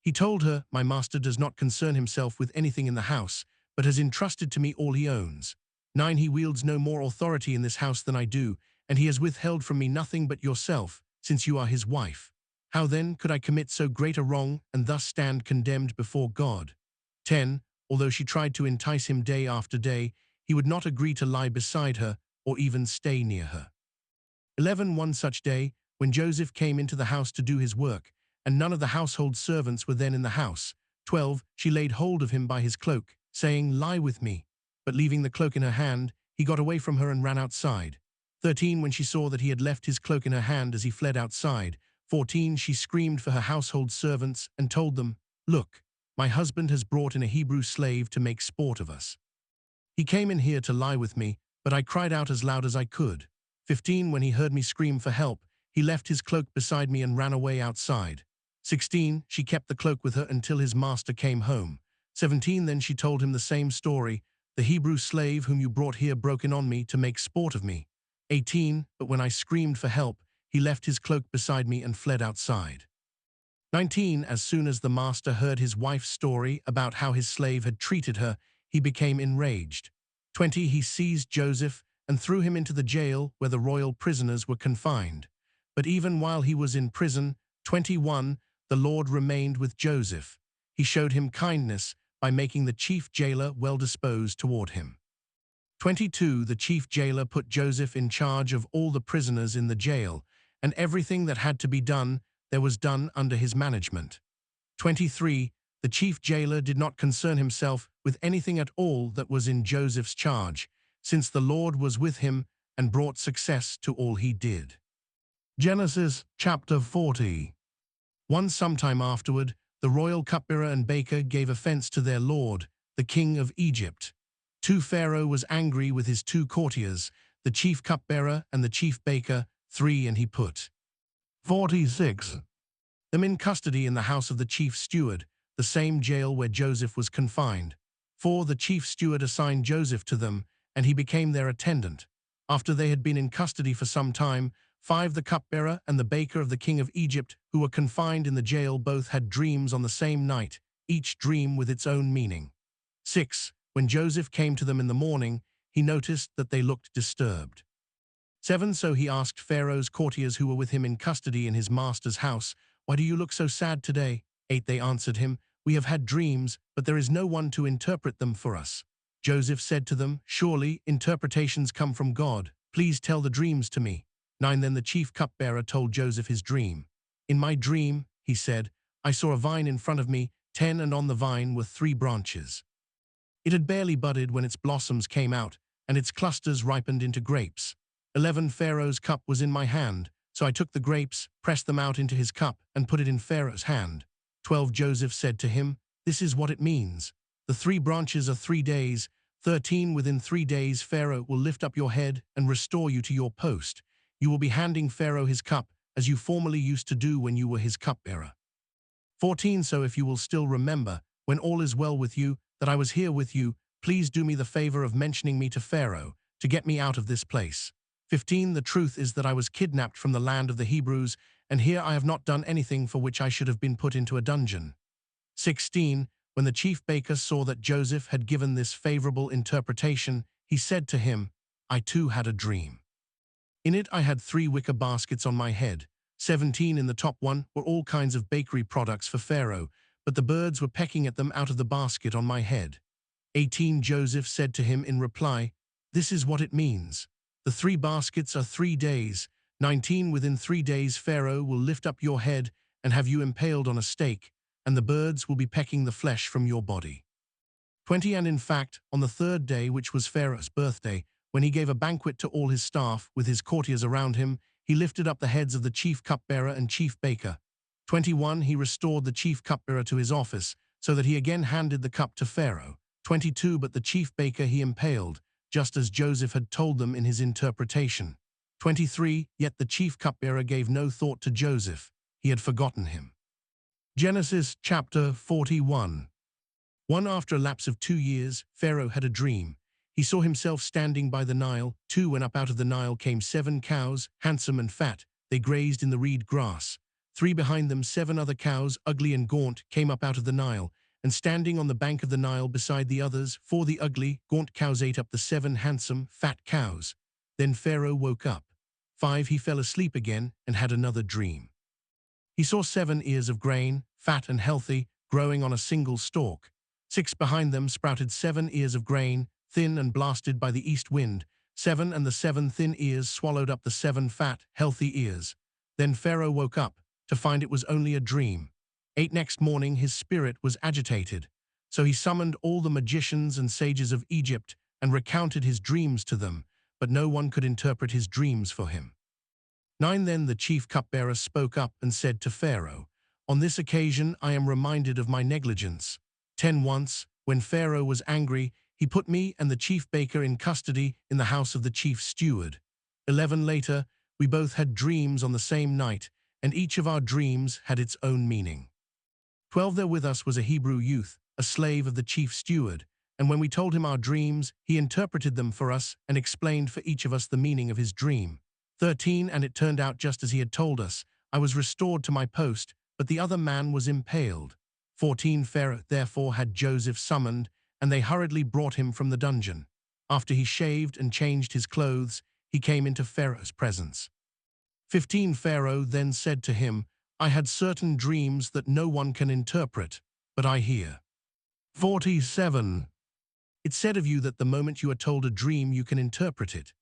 He told her, "My master does not concern himself with anything in the house, but has entrusted to me all he owns. 9. He wields no more authority in this house than I do, and he has withheld from me nothing but yourself, since you are his wife. How then could I commit so great a wrong and thus stand condemned before God?" 10. Although she tried to entice him day after day, he would not agree to lie beside her or even stay near her. 11. One such day, when Joseph came into the house to do his work, and none of the household servants were then in the house. 12. She laid hold of him by his cloak, saying, "Lie with me." But leaving the cloak in her hand, he got away from her and ran outside. 13. When she saw that he had left his cloak in her hand as he fled outside. 14. She screamed for her household servants and told them, "Look, my husband has brought in a Hebrew slave to make sport of us. He came in here to lie with me, but I cried out as loud as I could." 15. When he heard me scream for help, he left his cloak beside me and ran away outside. 16. She kept the cloak with her until his master came home. 17. Then she told him the same story. "The Hebrew slave whom you brought here broke in on me to make sport of me." 18. But when I screamed for help, he left his cloak beside me and fled outside. 19. As soon as the master heard his wife's story about how his slave had treated her, he became enraged. 20. He seized Joseph and threw him into the jail where the royal prisoners were confined. But even while he was in prison, 21, the Lord remained with Joseph. He showed him kindness by making the chief jailer well disposed toward him. 22. The chief jailer put Joseph in charge of all the prisoners in the jail, and everything that had to be done there was done under his management. 23. The chief jailer did not concern himself with anything at all that was in Joseph's charge, since the Lord was with him and brought success to all he did. Genesis chapter 40. Sometime afterward, the royal cupbearer and baker gave offense to their lord, the king of Egypt. 2. Pharaoh was angry with his 2 courtiers, the chief cupbearer and the chief baker. 3. And he put 46 them in custody in the house of the chief steward, the same jail where Joseph was confined. 4. The chief steward assigned Joseph to them, and he became their attendant. After they had been in custody for some time, 5. The cupbearer and the baker of the king of Egypt, who were confined in the jail, both had dreams on the same night, each dream with its own meaning. 6. When Joseph came to them in the morning, he noticed that they looked disturbed. 7. So he asked Pharaoh's courtiers who were with him in custody in his master's house, "Why do you look so sad today?" 8. They answered him, "We have had dreams, but there is no one to interpret them for us." Joseph said to them, "Surely interpretations come from God. Please tell the dreams to me." 9. Then the chief cupbearer told Joseph his dream. "In my dream," he said, "I saw a vine in front of me, 10, and on the vine were 3 branches. It had barely budded when its blossoms came out, and its clusters ripened into grapes. 11. Pharaoh's cup was in my hand, so I took the grapes, pressed them out into his cup, and put it in Pharaoh's hand." 12. Joseph said to him, "This is what it means. The 3 branches are 3 days. 13. Within 3 days Pharaoh will lift up your head and restore you to your post. You will be handing Pharaoh his cup, as you formerly used to do when you were his cupbearer." 14. So if you will still remember, when all is well with you, that I was here with you, please do me the favor of mentioning me to Pharaoh, to get me out of this place. 15. The truth is that I was kidnapped from the land of the Hebrews, and here I have not done anything for which I should have been put into a dungeon. 16. When the chief baker saw that Joseph had given this favorable interpretation, he said to him, "I too had a dream. In it I had 3 wicker baskets on my head. 17. In the top one were all kinds of bakery products for Pharaoh, but the birds were pecking at them out of the basket on my head." 18. Joseph said to him in reply, "This is what it means. The 3 baskets are 3 days. 19. Within 3 days Pharaoh will lift up your head and have you impaled on a stake, and the birds will be pecking the flesh from your body." 20. And in fact, on the 3rd day, which was Pharaoh's birthday, when he gave a banquet to all his staff, with his courtiers around him, he lifted up the heads of the chief cupbearer and chief baker. 21. He restored the chief cupbearer to his office, so that he again handed the cup to Pharaoh. 22. But the chief baker he impaled, just as Joseph had told them in his interpretation. 23. Yet the chief cupbearer gave no thought to Joseph. He had forgotten him. Genesis chapter 41. One after a lapse of 2 years, Pharaoh had a dream. He saw himself standing by the Nile. Two, and up out of the Nile came 7 cows, handsome and fat. They grazed in the reed grass. 3 behind them 7 other cows, ugly and gaunt, came up out of the Nile. And standing on the bank of the Nile beside the others, 4 the ugly, gaunt cows ate up the 7 handsome, fat cows. Then Pharaoh woke up. 5 he fell asleep again and had another dream. He saw 7 ears of grain, fat and healthy, growing on a single stalk. 6 behind them sprouted 7 ears of grain, thin and blasted by the east wind. 7 and the 7 thin ears swallowed up the 7 fat, healthy ears. Then Pharaoh woke up, to find it was only a dream. 8 next morning his spirit was agitated. So he summoned all the magicians and sages of Egypt and recounted his dreams to them, but no one could interpret his dreams for him. 9 Then the chief cupbearer spoke up and said to Pharaoh, "On this occasion I am reminded of my negligence." 10 Once, when Pharaoh was angry, he put me and the chief baker in custody in the house of the chief steward. 11 Later, we both had dreams on the same night, and each of our dreams had its own meaning. 12 There with us was a Hebrew youth, a slave of the chief steward, and when we told him our dreams, he interpreted them for us and explained for each of us the meaning of his dream. 13 And it turned out just as he had told us. I was restored to my post, but the other man was impaled. 14 Pharaoh therefore had Joseph summoned, and they hurriedly brought him from the dungeon. After he shaved and changed his clothes, he came into Pharaoh's presence. 15 Pharaoh then said to him, "I had certain dreams that no one can interpret, but I hear." 47 It said of you that the moment you are told a dream you can interpret it.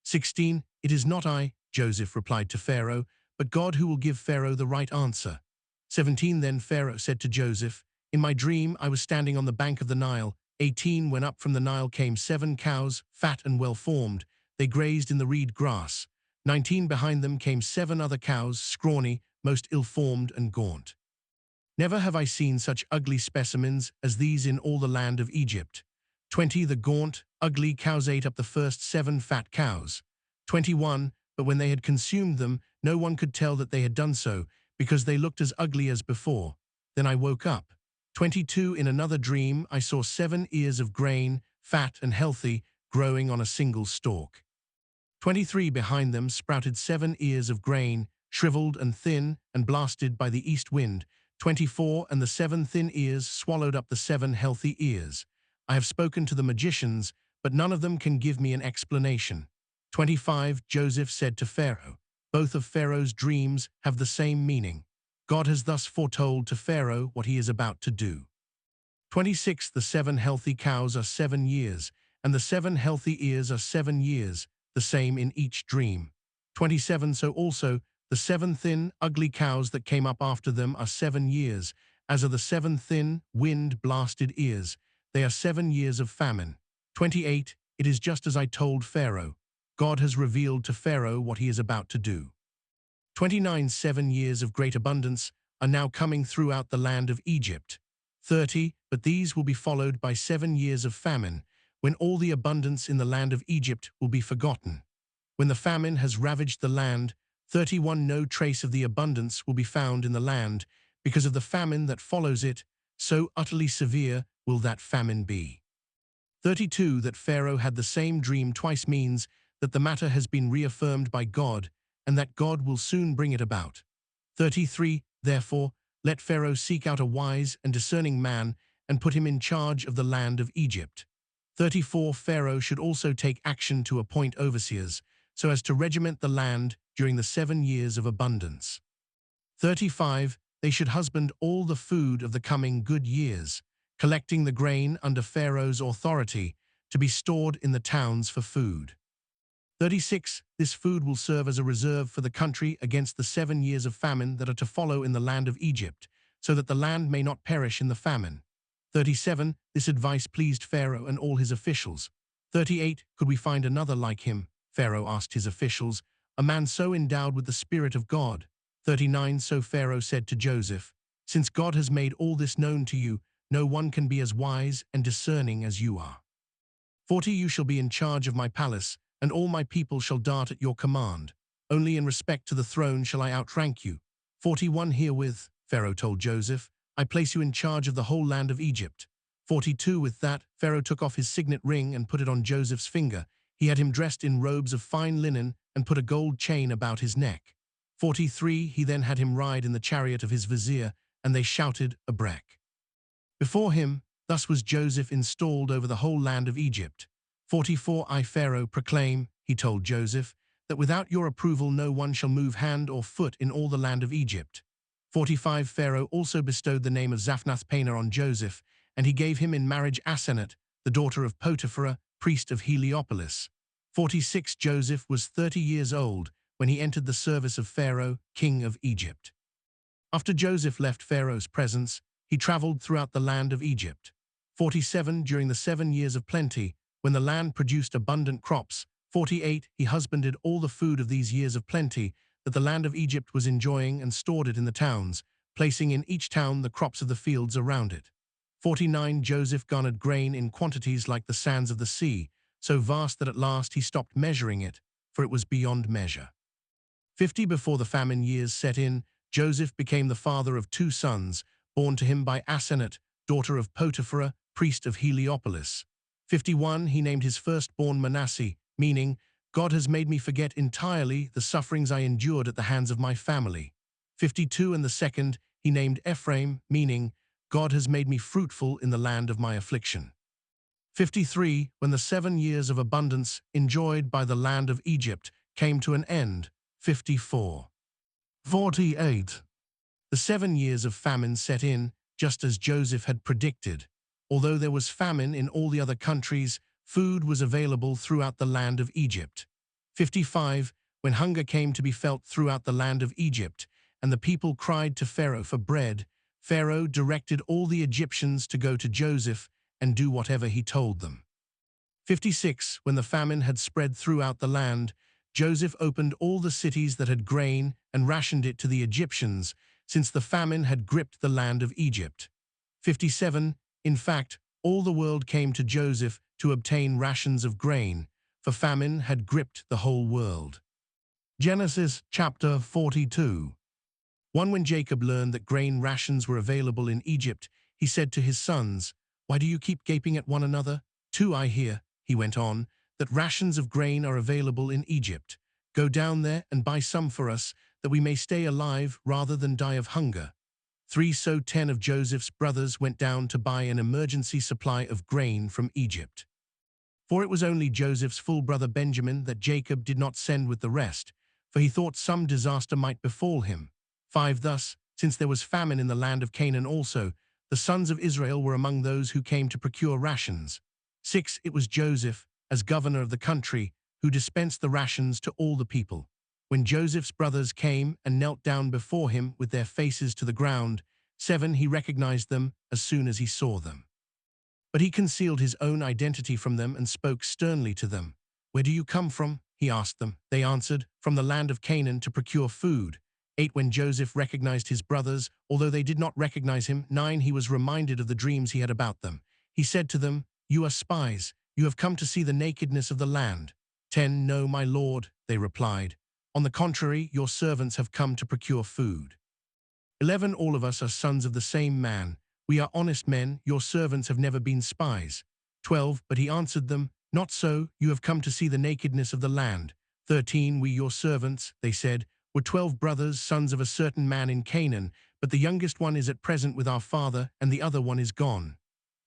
16 It is not I, Joseph replied to Pharaoh, but God who will give Pharaoh the right answer. 17 Then Pharaoh said to Joseph, "In my dream I was standing on the bank of the Nile." 18 When up from the Nile came 7 cows, fat and well-formed. They grazed in the reed grass. 19 Behind them came 7 other cows, scrawny, most ill-formed and gaunt. Never have I seen such ugly specimens as these in all the land of Egypt. 20 The gaunt, ugly cows ate up the first 7 fat cows. 21 But when they had consumed them, no one could tell that they had done so, because they looked as ugly as before. Then I woke up. 22 In another dream I saw 7 ears of grain, fat and healthy, growing on a single stalk. 23 Behind them sprouted 7 ears of grain, shriveled and thin and blasted by the east wind. 24 And the 7 thin ears swallowed up the 7 healthy ears. I have spoken to the magicians, but none of them can give me an explanation. 25 Joseph said to Pharaoh, "Both of Pharaoh's dreams have the same meaning. God has thus foretold to Pharaoh what he is about to do." 26 The 7 healthy cows are 7 years, and the 7 healthy ears are 7 years, the same in each dream. 27 So also the 7 thin, ugly cows that came up after them are 7 years, as are the 7 thin, wind-blasted ears. They are 7 years of famine. 28 It is just as I told Pharaoh. God has revealed to Pharaoh what he is about to do. 29 7 years of great abundance are now coming throughout the land of Egypt. 30 But these will be followed by 7 years of famine, when all the abundance in the land of Egypt will be forgotten. When the famine has ravaged the land, 31 No trace of the abundance will be found in the land, because of the famine that follows it, so utterly severe will that famine be. 32 That Pharaoh had the same dream twice means that the matter has been reaffirmed by God, and that God will soon bring it about. 33 Therefore, let Pharaoh seek out a wise and discerning man and put him in charge of the land of Egypt. 34 Pharaoh should also take action to appoint overseers, so as to regiment the land during the 7 years of abundance. 35 They should husband all the food of the coming good years, collecting the grain under Pharaoh's authority to be stored in the towns for food. 36 This food will serve as a reserve for the country against the 7 years of famine that are to follow in the land of Egypt, so that the land may not perish in the famine. 37 This advice pleased Pharaoh and all his officials. 38 Could we find another like him? Pharaoh asked his officials, a man so endowed with the Spirit of God. 39 So Pharaoh said to Joseph, "Since God has made all this known to you, no one can be as wise and discerning as you are. 40 You shall be in charge of my palace, and all my people shall dart at your command. Only in respect to the throne shall I outrank you." 41 Herewith Pharaoh told Joseph, I place you in charge of the whole land of Egypt. 42 With that, Pharaoh took off his signet ring and put it on Joseph's finger. He had him dressed in robes of fine linen and put a gold chain about his neck. 43 He then had him ride in the chariot of his vizier, and they shouted a brek before him. Thus was Joseph installed over the whole land of Egypt. 44 I Pharaoh proclaim, he told Joseph, that without your approval no one shall move hand or foot in all the land of Egypt. 45 Pharaoh also bestowed the name of Zaphnath-Paneah on Joseph, and he gave him in marriage Asenath, the daughter of Potiphar, priest of Heliopolis. 46 Joseph was 30 years old when he entered the service of Pharaoh, king of Egypt. After Joseph left Pharaoh's presence, he traveled throughout the land of Egypt. 47 During the 7 years of plenty, when the land produced abundant crops, 48 He husbanded all the food of these years of plenty that the land of Egypt was enjoying and stored it in the towns, placing in each town the crops of the fields around it. 49 Joseph garnered grain in quantities like the sands of the sea, so vast that at last he stopped measuring it, for it was beyond measure. 50 Before the famine years set in, Joseph became the father of 2 sons, born to him by Asenath, daughter of Potiphar, priest of Heliopolis. 51 He named his firstborn Manasseh, meaning, God has made me forget entirely the sufferings I endured at the hands of my family. 52 And the second he named Ephraim, meaning, God has made me fruitful in the land of my affliction. 53 When the 7 years of abundance enjoyed by the land of Egypt came to an end. 54. 48 The 7 years of famine set in, just as Joseph had predicted. Although there was famine in all the other countries, food was available throughout the land of Egypt. 55 When hunger came to be felt throughout the land of Egypt, and the people cried to Pharaoh for bread, Pharaoh directed all the Egyptians to go to Joseph and do whatever he told them. 56 When the famine had spread throughout the land, Joseph opened all the cities that had grain and rationed it to the Egyptians, since the famine had gripped the land of Egypt. 57 In fact, all the world came to Joseph to obtain rations of grain, for famine had gripped the whole world. Genesis chapter 42. 1 When Jacob learned that grain rations were available in Egypt, he said to his sons, Why do you keep gaping at one another? 2 I hear, he went on, that rations of grain are available in Egypt. Go down there and buy some for us, that we may stay alive rather than die of hunger. 3 So 10 of Joseph's brothers went down to buy an emergency supply of grain from Egypt. For it was only Joseph's full brother Benjamin that Jacob did not send with the rest, for he thought some disaster might befall him. 5 Thus, since there was famine in the land of Canaan also, the sons of Israel were among those who came to procure rations. 6 It was Joseph, as governor of the country, who dispensed the rations to all the people. When Joseph's brothers came and knelt down before him with their faces to the ground, 7 He recognized them as soon as he saw them. But he concealed his own identity from them and spoke sternly to them. Where do you come from? He asked them. They answered, From the land of Canaan to procure food. 8 When Joseph recognized his brothers, although they did not recognize him. 9 He was reminded of the dreams he had about them. He said to them, You are spies. You have come to see the nakedness of the land. 10 No, my lord, they replied. On the contrary, your servants have come to procure food. 11 All of us are sons of the same man. We are honest men, your servants have never been spies. 12 But he answered them, Not so, you have come to see the nakedness of the land. 13 We your servants, they said, were 12 brothers, sons of a certain man in Canaan, but the youngest one is at present with our father, and the other one is gone.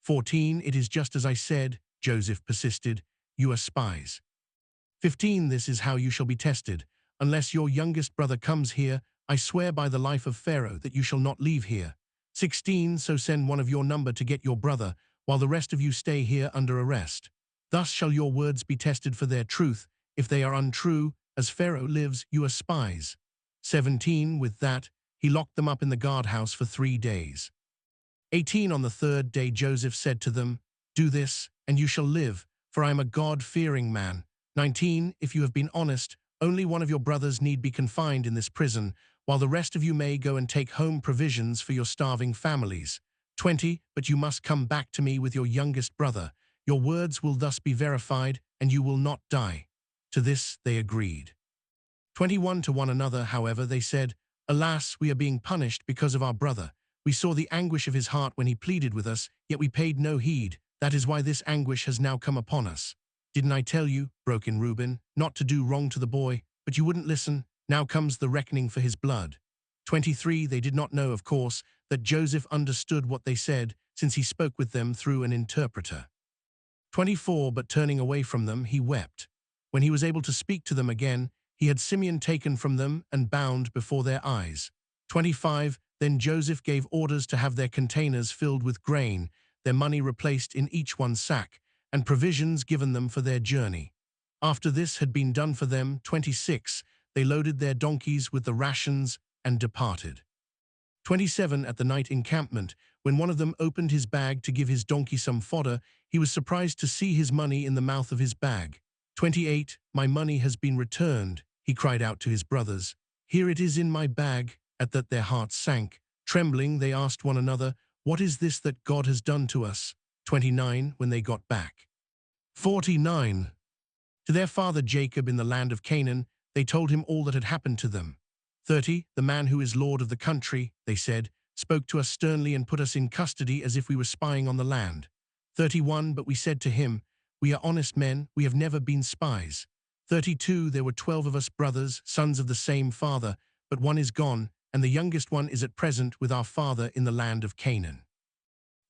14 It is just as I said, Joseph persisted, you are spies. 15 This is how you shall be tested. Unless your youngest brother comes here, I swear by the life of Pharaoh that you shall not leave here. 16 So send one of your number to get your brother, while the rest of you stay here under arrest. Thus shall your words be tested for their truth. If they are untrue, as Pharaoh lives, you are spies. 17 With that, he locked them up in the guardhouse for 3 days. 18 On the 3rd day Joseph said to them, Do this, and you shall live, for I am a God-fearing man. 19 If you have been honest, only one of your brothers need be confined in this prison, while the rest of you may go and take home provisions for your starving families. 20 But you must come back to me with your youngest brother. Your words will thus be verified, and you will not die. To this they agreed. 21 To one another, however, they said, Alas, we are being punished because of our brother. We saw the anguish of his heart when he pleaded with us, yet we paid no heed. That is why this anguish has now come upon us." "Didn't I tell you," broke in Reuben, "not to do wrong to the boy? But you wouldn't listen. Now comes the reckoning for his blood." 23. They did not know, of course, that Joseph understood what they said, since he spoke with them through an interpreter. 24. But turning away from them, he wept. When he was able to speak to them again, he had Simeon taken from them and bound before their eyes. 25. Then Joseph gave orders to have their containers filled with grain, their money replaced in each one's sack, and provisions given them for their journey. After this had been done for them, 26, they loaded their donkeys with the rations and departed. 27. At the night encampment, when one of them opened his bag to give his donkey some fodder, he was surprised to see his money in the mouth of his bag. 28. "My money has been returned," he cried out to his brothers. "Here it is in my bag." At that their hearts sank. Trembling, they asked one another, "What is this that God has done to us?" 29. When they got back. 49. To their father Jacob in the land of Canaan, they told him all that had happened to them. 30. The man who is lord of the country, they said, spoke to us sternly and put us in custody as if we were spying on the land. 31. But we said to him, "We are honest men, we have never been spies." 32. There were 12 of us brothers, sons of the same father, but one is gone, and the youngest one is at present with our father in the land of Canaan.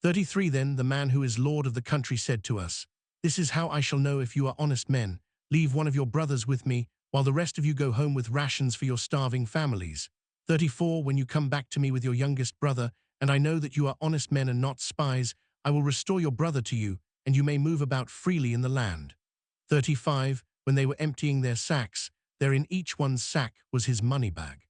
33. Then the man who is lord of the country said to us, "This is how I shall know if you are honest men. Leave one of your brothers with me, while the rest of you go home with rations for your starving families. 34. When you come back to me with your youngest brother, and I know that you are honest men and not spies, I will restore your brother to you, and you may move about freely in the land." 35. When they were emptying their sacks, there in each one's sack was his money bag.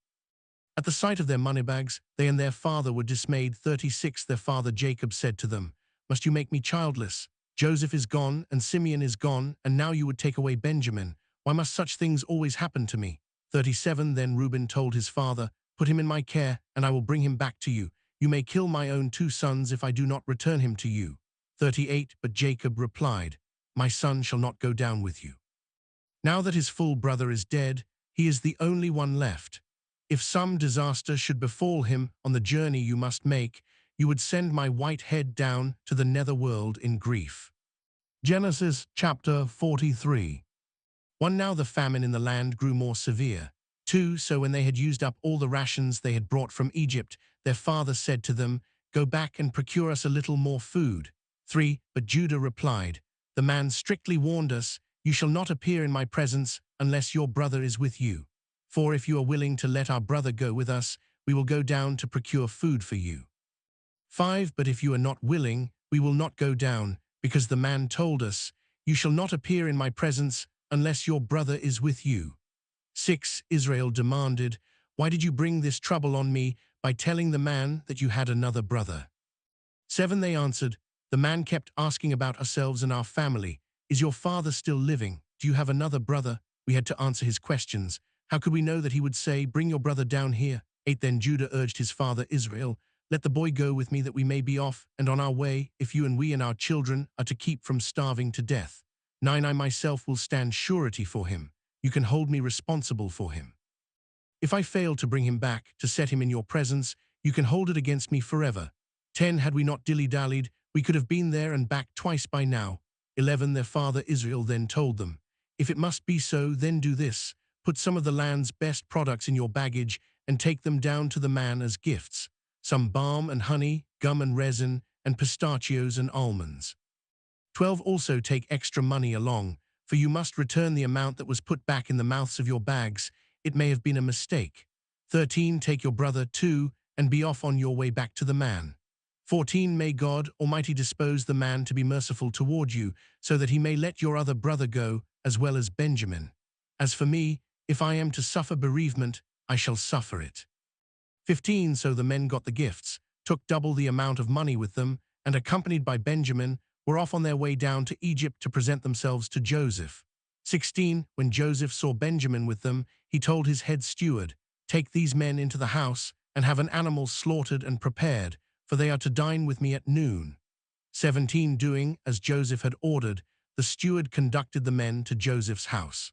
At the sight of their money bags, they and their father were dismayed. 36. Their father Jacob said to them, "Must you make me childless? Joseph is gone, and Simeon is gone, and now you would take away Benjamin. Why must such things always happen to me?" 37. Then Reuben told his father, "Put him in my care, and I will bring him back to you. You may kill my own 2 sons if I do not return him to you." 38. But Jacob replied, "My son shall not go down with you. Now that his full brother is dead, he is the only one left. If some disaster should befall him on the journey you must make, you would send my white head down to the netherworld in grief." Genesis chapter 43. 1. Now the famine in the land grew more severe. 2. So when they had used up all the rations they had brought from Egypt, their father said to them, "Go back and procure us a little more food." 3. But Judah replied, "The man strictly warned us, 'You shall not appear in my presence unless your brother is with you. For if you are willing to let our brother go with us, we will go down to procure food for you.' 5. But if you are not willing, we will not go down, because the man told us, 'You shall not appear in my presence unless your brother is with you.' 6. Israel demanded, 'Why did you bring this trouble on me by telling the man that you had another brother?' 7. They answered, 'The man kept asking about ourselves and our family. Is your father still living? Do you have another brother?' We had to answer his questions. How could we know that he would say, 'Bring your brother down here'?" 8. Then Judah urged his father Israel, "Let the boy go with me that we may be off and on our way, if you and we and our children are to keep from starving to death. 9. I myself will stand surety for him. You can hold me responsible for him. If I fail to bring him back, to set him in your presence, you can hold it against me forever." 10. Had we not dilly-dallied, we could have been there and back twice by now. 11. Their father Israel then told them, "If it must be so, then do this. Put some of the land's best products in your baggage and take them down to the man as gifts. Some balm and honey, gum and resin, and pistachios and almonds. 12. Also take extra money along, for you must return the amount that was put back in the mouths of your bags. It may have been a mistake. 13. Take your brother too, and be off on your way back to the man. 14. May God Almighty dispose the man to be merciful toward you, so that he may let your other brother go, as well as Benjamin. As for me, if I am to suffer bereavement, I shall suffer it." 15. So the men got the gifts, took double the amount of money with them, and accompanied by Benjamin, were off on their way down to Egypt to present themselves to Joseph. 16. When Joseph saw Benjamin with them, he told his head steward, "Take these men into the house, and have an animal slaughtered and prepared, for they are to dine with me at noon." 17. Doing as Joseph had ordered, the steward conducted the men to Joseph's house.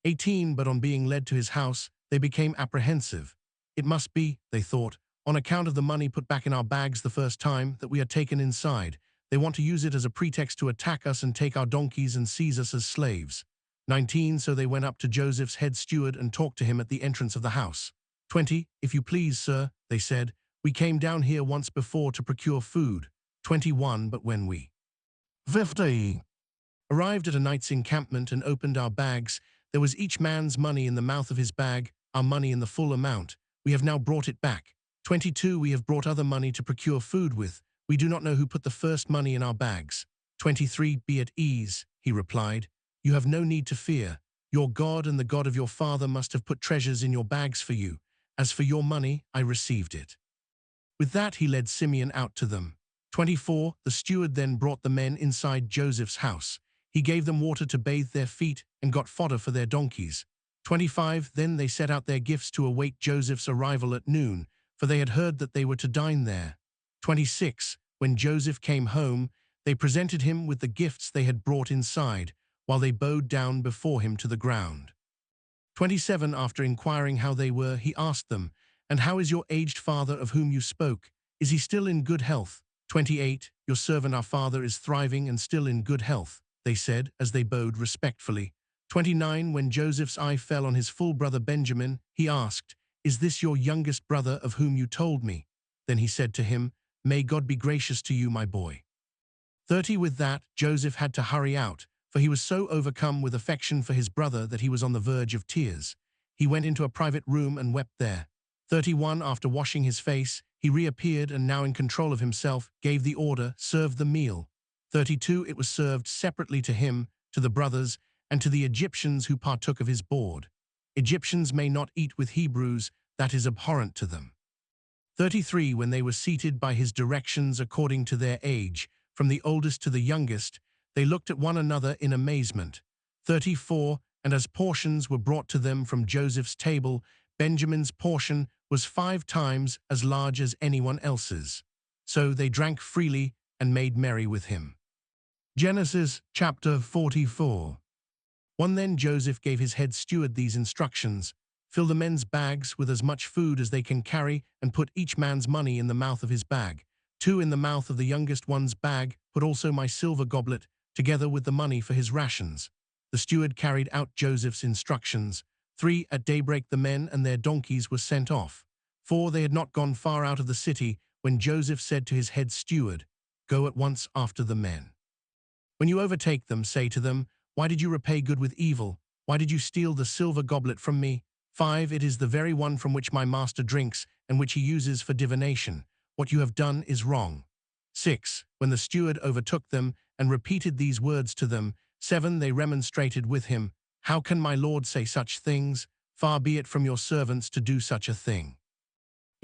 18. But on being led to his house, they became apprehensive. It must be, they thought, on account of the money put back in our bags the first time that we are taken inside. They want to use it as a pretext to attack us and take our donkeys and seize us as slaves. 19. So they went up to Joseph's head steward and talked to him at the entrance of the house. 20. If you please, sir, they said, we came down here once before to procure food. 21. But when we 50. arrived at a night's encampment and opened our bags, there was each man's money in the mouth of his bag, our money in the full amount. We have now brought it back. 22. We have brought other money to procure food with. We do not know who put the first money in our bags. 23. Be at ease, he replied. You have no need to fear. Your God and the God of your father must have put treasures in your bags for you. As for your money, I received it. With that he led Simeon out to them. 24. The steward then brought the men inside Joseph's house. He gave them water to bathe their feet and got fodder for their donkeys. 25. Then they set out their gifts to await Joseph's arrival at noon, for they had heard that they were to dine there. 26. When Joseph came home, they presented him with the gifts they had brought inside, while they bowed down before him to the ground. 27. After inquiring how they were, he asked them, And how is your aged father of whom you spoke? Is he still in good health? 28. Your servant our father is thriving and still in good health, they said, as they bowed respectfully. 29. When Joseph's eye fell on his full brother Benjamin, he asked, Is this your youngest brother of whom you told me? Then he said to him, May God be gracious to you, my boy. 30. With that, Joseph had to hurry out, for he was so overcome with affection for his brother that he was on the verge of tears. He went into a private room and wept there. 31. After washing his face, he reappeared and, now in control of himself, gave the order, serve the meal. 32. It was served separately to him, to the brothers, and to the Egyptians who partook of his board. Egyptians may not eat with Hebrews, that is abhorrent to them. 33. When they were seated by his directions according to their age, from the oldest to the youngest, they looked at one another in amazement. 34. And as portions were brought to them from Joseph's table, Benjamin's portion was 5 times as large as anyone else's. So they drank freely and made merry with him. Genesis chapter 44. 1. Then Joseph gave his head steward these instructions. Fill the men's bags with as much food as they can carry and put each man's money in the mouth of his bag. 2. In the mouth of the youngest one's bag, put also my silver goblet, together with the money for his rations. The steward carried out Joseph's instructions. 3. At daybreak the men and their donkeys were sent off. 4. They had not gone far out of the city when Joseph said to his head steward, Go at once after the men. When you overtake them, say to them, Why did you repay good with evil? Why did you steal the silver goblet from me? 5. It is the very one from which my master drinks and which he uses for divination. What you have done is wrong. 6. When the steward overtook them and repeated these words to them, 7. They remonstrated with him, How can my lord say such things? Far be it from your servants to do such a thing.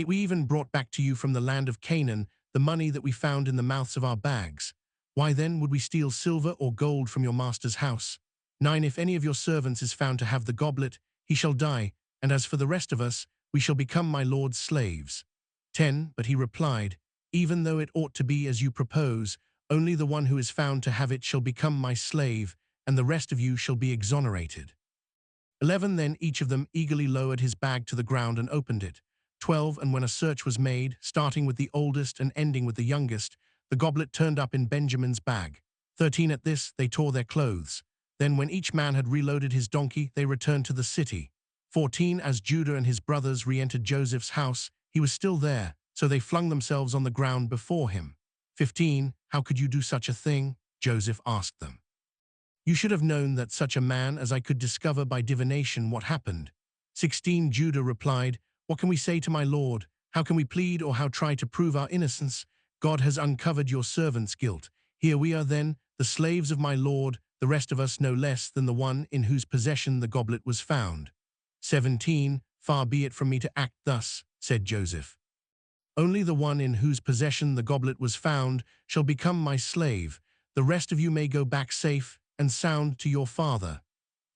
We even brought back to you from the land of Canaan the money that we found in the mouths of our bags. Why then would we steal silver or gold from your master's house? 9. If any of your servants is found to have the goblet, he shall die, and as for the rest of us, we shall become my lord's slaves. 10. But he replied, Even though it ought to be as you propose, only the one who is found to have it shall become my slave, and the rest of you shall be exonerated. 11. Then each of them eagerly lowered his bag to the ground and opened it. 12. And when a search was made, starting with the oldest and ending with the youngest, the goblet turned up in Benjamin's bag. 13. At this, they tore their clothes. Then when each man had reloaded his donkey, they returned to the city. 14. As Judah and his brothers re-entered Joseph's house, he was still there, so they flung themselves on the ground before him. 15. How could you do such a thing? Joseph asked them. You should have known that such a man as I could discover by divination what happened. 16. Judah replied, What can we say to my lord? How can we plead or how try to prove our innocence? God has uncovered your servant's guilt. Here we are then, the slaves of my lord, the rest of us no less than the one in whose possession the goblet was found. 17. Far be it from me to act thus, said Joseph. Only the one in whose possession the goblet was found shall become my slave. The rest of you may go back safe and sound to your father.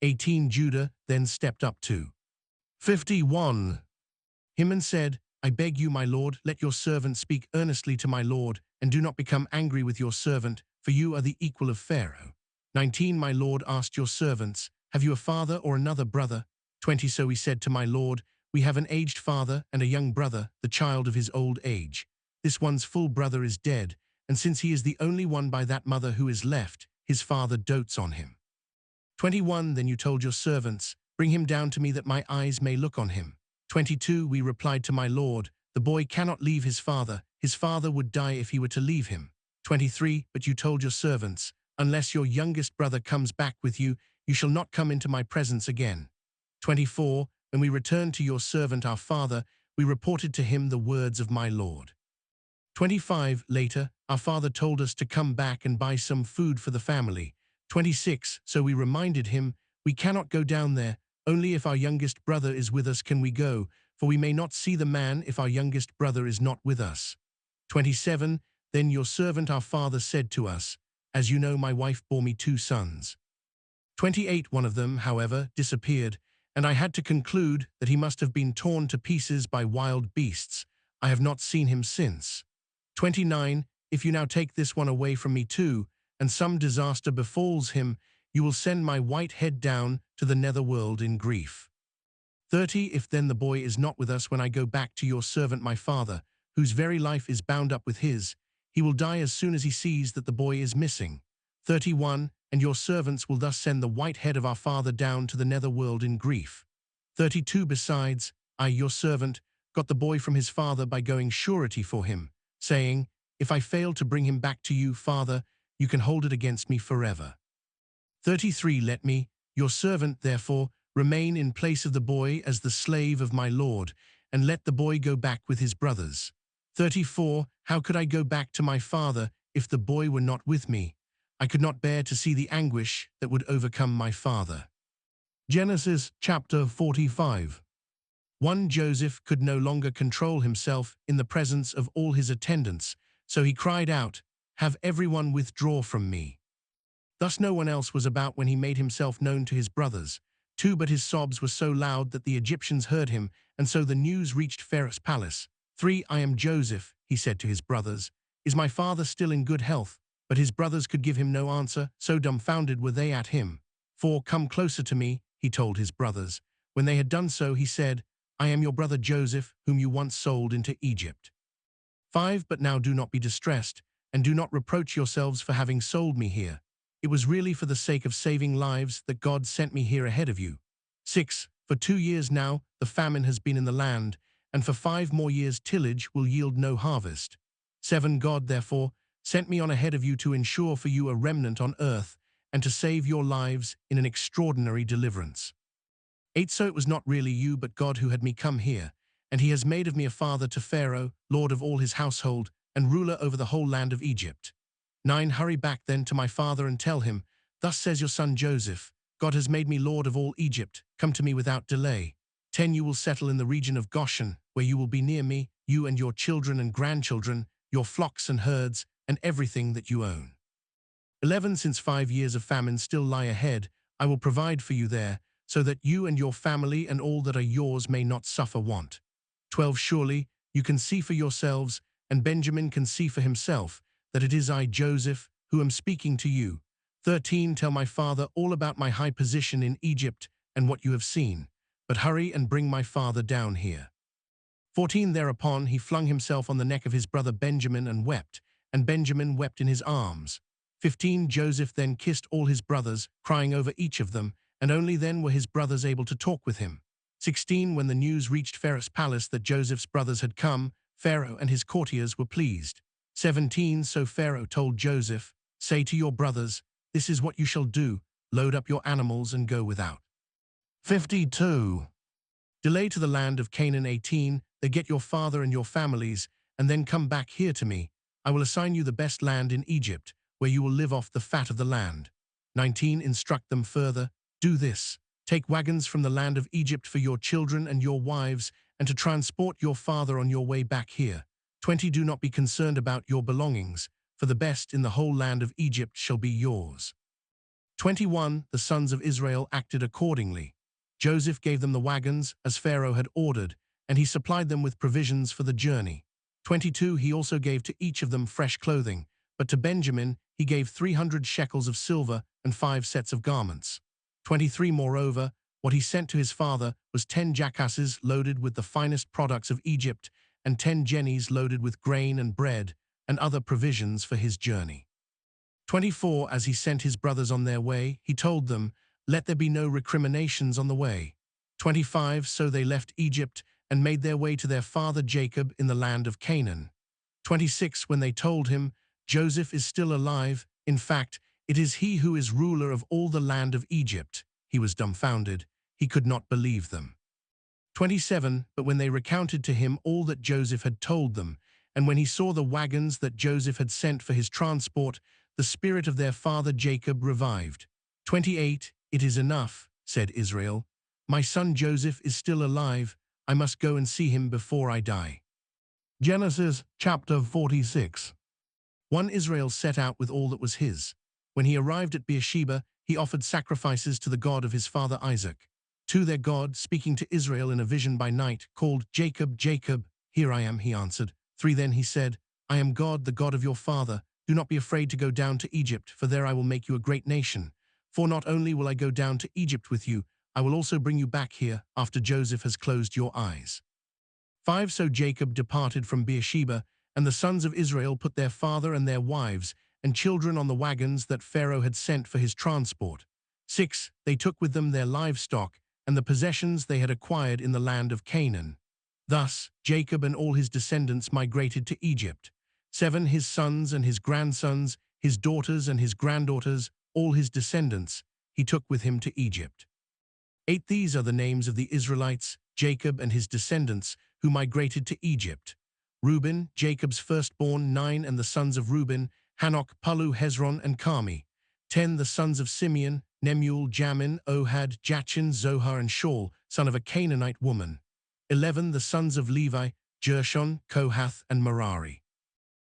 18. Judah then stepped up to 51. Him and said, I beg you, my lord, let your servant speak earnestly to my lord, and do not become angry with your servant, for you are the equal of Pharaoh. 19. My lord asked your servants, Have you a father or another brother? 20. So he said to my lord, We have an aged father and a young brother, the child of his old age. This one's full brother is dead, and since he is the only one by that mother who is left, his father dotes on him. 21. Then you told your servants, bring him down to me that my eyes may look on him. 22. We replied to my lord, the boy cannot leave his father would die if he were to leave him. 23. But you told your servants, unless your youngest brother comes back with you, you shall not come into my presence again. 24. When we returned to your servant our father, we reported to him the words of my lord. 25. Later, our father told us to come back and buy some food for the family. 26. So we reminded him, we cannot go down there, only if our youngest brother is with us can we go, for we may not see the man if our youngest brother is not with us. 27. Then your servant our father said to us, as you know my wife bore me 2 sons. 28. One of them, however, disappeared, and I had to conclude that he must have been torn to pieces by wild beasts. I have not seen him since. 29. If you now take this one away from me too, and some disaster befalls him, you will send my white head down to the netherworld in grief. 30. If then the boy is not with us when I go back to your servant my father, whose very life is bound up with his, he will die as soon as he sees that the boy is missing. 31. And your servants will thus send the white head of our father down to the netherworld in grief. 32. Besides, I, your servant, got the boy from his father by going surety for him, saying, if I fail to bring him back to you, Father, you can hold it against me forever. 33. Let me, your servant, therefore, remain in place of the boy as the slave of my lord, and let the boy go back with his brothers. 34. How could I go back to my father if the boy were not with me? I could not bear to see the anguish that would overcome my father. Genesis chapter 45. 1. Joseph could no longer control himself in the presence of all his attendants, so he cried out, have everyone withdraw from me. Thus no one else was about when he made himself known to his brothers. 2. But his sobs were so loud that the Egyptians heard him, and so the news reached Pharaoh's palace. 3. I am Joseph, he said to his brothers. Is my father still in good health? But his brothers could give him no answer, so dumbfounded were they at him. 4. Come closer to me, he told his brothers. When they had done so, he said, I am your brother Joseph, whom you once sold into Egypt. 5. But now do not be distressed, and do not reproach yourselves for having sold me here. It was really for the sake of saving lives that God sent me here ahead of you. 6. For 2 years now, the famine has been in the land, and for 5 more years tillage will yield no harvest. 7. God, therefore, sent me on ahead of you to ensure for you a remnant on earth, and to save your lives in an extraordinary deliverance. 8. So it was not really you but God who had me come here, and he has made of me a father to Pharaoh, lord of all his household, and ruler over the whole land of Egypt. 9. Hurry back then to my father and tell him, thus says your son Joseph, God has made me lord of all Egypt, come to me without delay. 10. You will settle in the region of Goshen, where you will be near me, you and your children and grandchildren, your flocks and herds, and everything that you own. 11. Since 5 years of famine still lie ahead, I will provide for you there, so that you and your family and all that are yours may not suffer want. 12. Surely you can see for yourselves, and Benjamin can see for himself, that it is I, Joseph, who am speaking to you. 13. Tell my father all about my high position in Egypt and what you have seen, but hurry and bring my father down here. 14. Thereupon he flung himself on the neck of his brother Benjamin and Benjamin wept in his arms. 15. Joseph then kissed all his brothers, crying over each of them, and only then were his brothers able to talk with him. 16. When the news reached Pharaoh's palace that Joseph's brothers had come, Pharaoh and his courtiers were pleased. 17. So Pharaoh told Joseph, say to your brothers, this is what you shall do, load up your animals and go without. 52. Delay to the land of Canaan. 18. They get your father and your families, and then come back here to me. I will assign you the best land in Egypt, where you will live off the fat of the land. 19. Instruct them further, do this. Take wagons from the land of Egypt for your children and your wives, and to transport your father on your way back here. 20. Do not be concerned about your belongings, for the best in the whole land of Egypt shall be yours. 21. The sons of Israel acted accordingly. Joseph gave them the wagons, as Pharaoh had ordered, and he supplied them with provisions for the journey. 22. He also gave to each of them fresh clothing, but to Benjamin he gave 300 shekels of silver and 5 sets of garments. 23. Moreover, What he sent to his father was 10 jackasses loaded with the finest products of Egypt and 10 jennies loaded with grain and bread and other provisions for his journey. 24. As he sent his brothers on their way, he told them, "Let there be no recriminations on the way." 25. So they left Egypt and made their way to their father Jacob in the land of Canaan. 26. When they told him, "Joseph is still alive, in fact, it is he who is ruler of all the land of Egypt," he was dumbfounded. He could not believe them. 27. But when they recounted to him all that Joseph had told them, and when he saw the wagons that Joseph had sent for his transport, the spirit of their father Jacob revived. 28. It is enough, said Israel. My son Joseph is still alive. I must go and see him before I die. Genesis chapter 46. One Israel set out with all that was his. When he arrived at Beersheba, he offered sacrifices to the God of his father Isaac. 2. Their God, speaking to Israel in a vision by night, called, "Jacob, Jacob." "Here I am," he answered. 3. Then he said, "I am God, the God of your father. Do not be afraid to go down to Egypt, for there I will make you a great nation. For not only will I go down to Egypt with you, I will also bring you back here after Joseph has closed your eyes." 5. So Jacob departed from Beersheba, and the sons of Israel put their father and their wives and children on the wagons that Pharaoh had sent for his transport. 6. They took with them their livestock and the possessions they had acquired in the land of Canaan. Thus Jacob and all his descendants migrated to Egypt. 7. His sons and his grandsons, his daughters and his granddaughters, all his descendants, he took with him to Egypt. 8. These are the names of the Israelites, Jacob and his descendants, who migrated to Egypt. Reuben, Jacob's firstborn. 9. And the sons of Reuben, Hanok, Palu, Hezron, and Carmi. 10. The sons of Simeon, Nemuel, Jamin, Ohad, Jachin, Zohar, and Shaul, son of a Canaanite woman. 11. The sons of Levi, Gershon, Kohath, and Merari.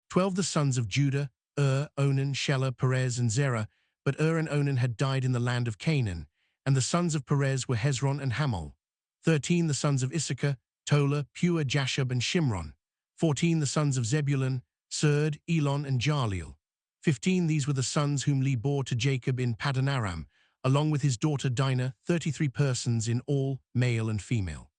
12. The sons of Judah, Onan, Shelah, Perez, and Zerah, but and Onan had died in the land of Canaan, and the sons of Perez were Hezron and Hamul. 13. The sons of Issachar, Tola, Pua, Jashub, and Shimron. 14. The sons of Zebulun, Serd, Elon, and Jaleel. 15. These were the sons whom Leah bore to Jacob in Paddan Aram, along with his daughter Dinah, 33 persons in all, male and female.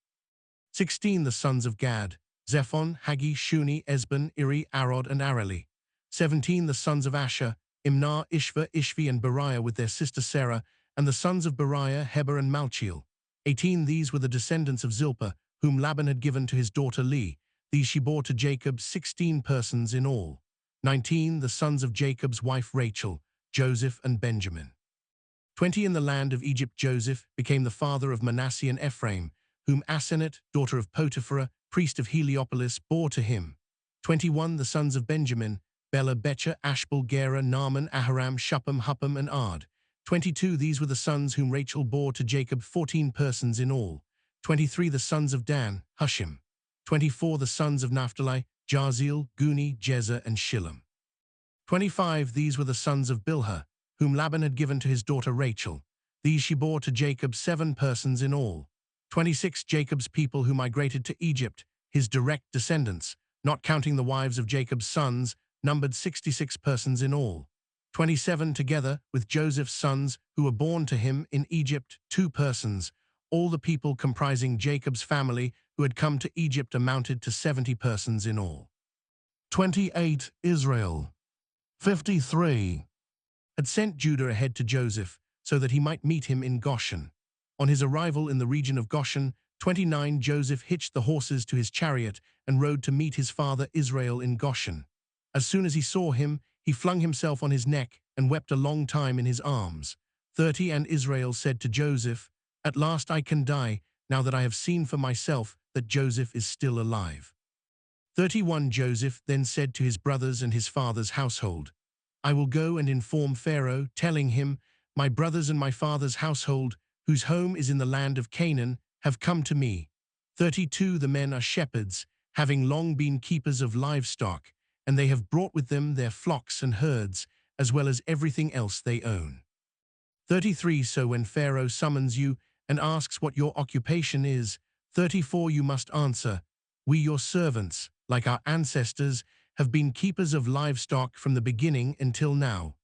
16. The sons of Gad, Zephon, Hagi, Shuni, Esban, Iri, Arod, and Areli. 17. The sons of Asher, Imnah, Ishva, Ishvi, and Beriah with their sister Sarah, and the sons of Beriah, Heber, and Malchiel. 18. These were the descendants of Zilpah, whom Laban had given to his daughter Leah. These she bore to Jacob, 16 persons in all. 19. The sons of Jacob's wife Rachel, Joseph, and Benjamin. 20. In the land of Egypt Joseph became the father of Manasseh and Ephraim, whom Asenath, daughter of Potiphar, priest of Heliopolis, bore to him. 21. The sons of Benjamin, Bela, Betcher, Ashbel, Gera, Naaman, Aharam, Shuppam, Huppam, and Ard. 22. These were the sons whom Rachel bore to Jacob, 14 persons in all. 23. The sons of Dan, Hushim. 24. The sons of Naphtali, Jaziel, Guni, Jezer, and Shillem. 25. These were the sons of Bilhah, whom Laban had given to his daughter Rachel. These she bore to Jacob, 7 persons in all. 26. Jacob's people who migrated to Egypt, his direct descendants, not counting the wives of Jacob's sons, numbered 66 persons in all. 27. Together with Joseph's sons who were born to him in Egypt, 2 persons. All the people comprising Jacob's family who had come to Egypt amounted to 70 persons in all. 28. Israel. 53. Had sent Judah ahead to Joseph so that he might meet him in Goshen. On his arrival in the region of Goshen, 29. Joseph hitched the horses to his chariot and rode to meet his father Israel in Goshen. As soon as he saw him, he flung himself on his neck and wept a long time in his arms. 30. And Israel said to Joseph, "At last I can die, now that I have seen for myself that Joseph is still alive." 31. Joseph then said to his brothers and his father's household, "I will go and inform Pharaoh, telling him, my brothers and my father's household, whose home is in the land of Canaan, have come to me." 32. The men are shepherds, having long been keepers of livestock, and they have brought with them their flocks and herds, as well as everything else they own. 33. So when Pharaoh summons you and asks what your occupation is, 34. You must answer, "We your servants, like our ancestors, have been keepers of livestock from the beginning until now.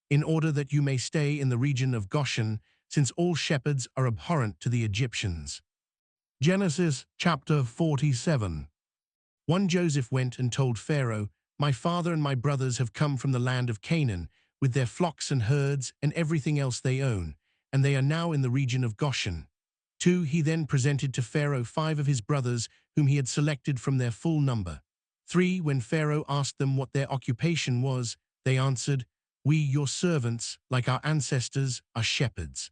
In order that you may stay in the region of Goshen, since all shepherds are abhorrent to the Egyptians. Genesis chapter 47. One Joseph went and told Pharaoh, "My father and my brothers have come from the land of Canaan, with their flocks and herds and everything else they own, and they are now in the region of Goshen." 2. He then presented to Pharaoh 5 of his brothers whom he had selected from their full number. 3. When Pharaoh asked them what their occupation was, they answered, "We, your servants, like our ancestors, are shepherds."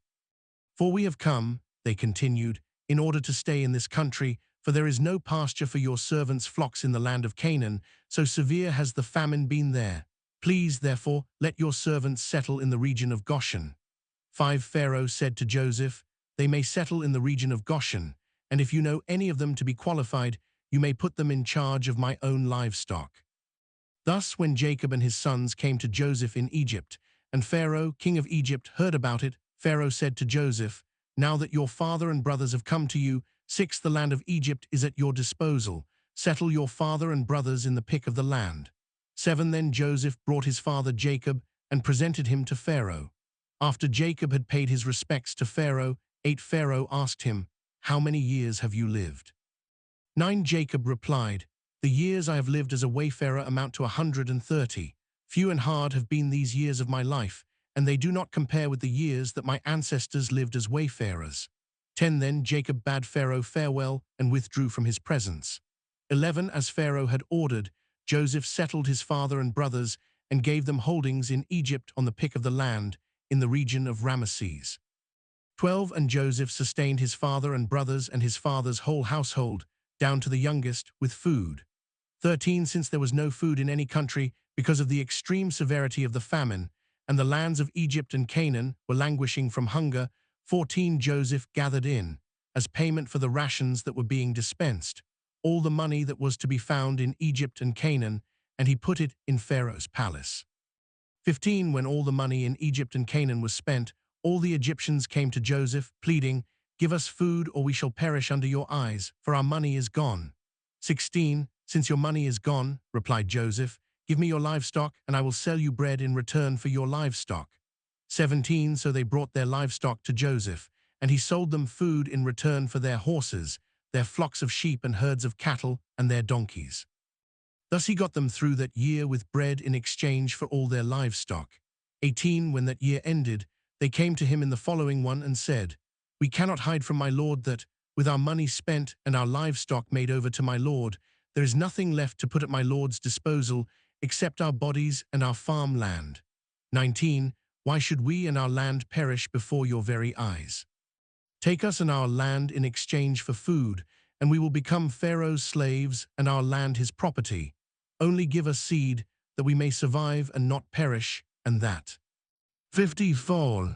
"For we have come," they continued, "in order to stay in this country, for there is no pasture for your servants' flocks in the land of Canaan, so severe has the famine been there. Please, therefore, let your servants settle in the region of Goshen." 5. Pharaoh said to Joseph, "They may settle in the region of Goshen, and if you know any of them to be qualified, you may put them in charge of my own livestock." Thus, when Jacob and his sons came to Joseph in Egypt, and Pharaoh, king of Egypt, heard about it, Pharaoh said to Joseph, "Now that your father and brothers have come to you, 6. The land of Egypt is at your disposal. Settle your father and brothers in the pick of the land." 7. Then Joseph brought his father Jacob and presented him to Pharaoh. After Jacob had paid his respects to Pharaoh, 8. Pharaoh asked him, "How many years have you lived?" 9. Jacob replied, "The years I have lived as a wayfarer amount to 130. Few and hard have been these years of my life, and they do not compare with the years that my ancestors lived as wayfarers." 10. Then Jacob bade Pharaoh farewell and withdrew from his presence. 11. As Pharaoh had ordered, Joseph settled his father and brothers and gave them holdings in Egypt on the pick of the land, in the region of Ramesses. 12. And Joseph sustained his father and brothers and his father's whole household, down to the youngest, with food. 13. Since there was no food in any country because of the extreme severity of the famine, and the lands of Egypt and Canaan were languishing from hunger, 14. Joseph gathered in, as payment for the rations that were being dispensed, all the money that was to be found in Egypt and Canaan, and he put it in Pharaoh's palace. 15. When all the money in Egypt and Canaan was spent, all the Egyptians came to Joseph, pleading, "Give us food, or we shall perish under your eyes, for our money is gone." 16. "Since your money is gone," replied Joseph, "give me your livestock, and I will sell you bread in return for your livestock." 17. So they brought their livestock to Joseph, and he sold them food in return for their horses, their flocks of sheep and herds of cattle, and their donkeys. Thus he got them through that year with bread in exchange for all their livestock. 18. When that year ended, they came to him in the following one and said, "We cannot hide from my lord that, with our money spent and our livestock made over to my lord, there is nothing left to put at my lord's disposal except our bodies and our farmland." 19. Why should we and our land perish before your very eyes? Take us and our land in exchange for food, and we will become Pharaoh's slaves and our land his property. Only give us seed, that we may survive and not perish, and that 50 fall.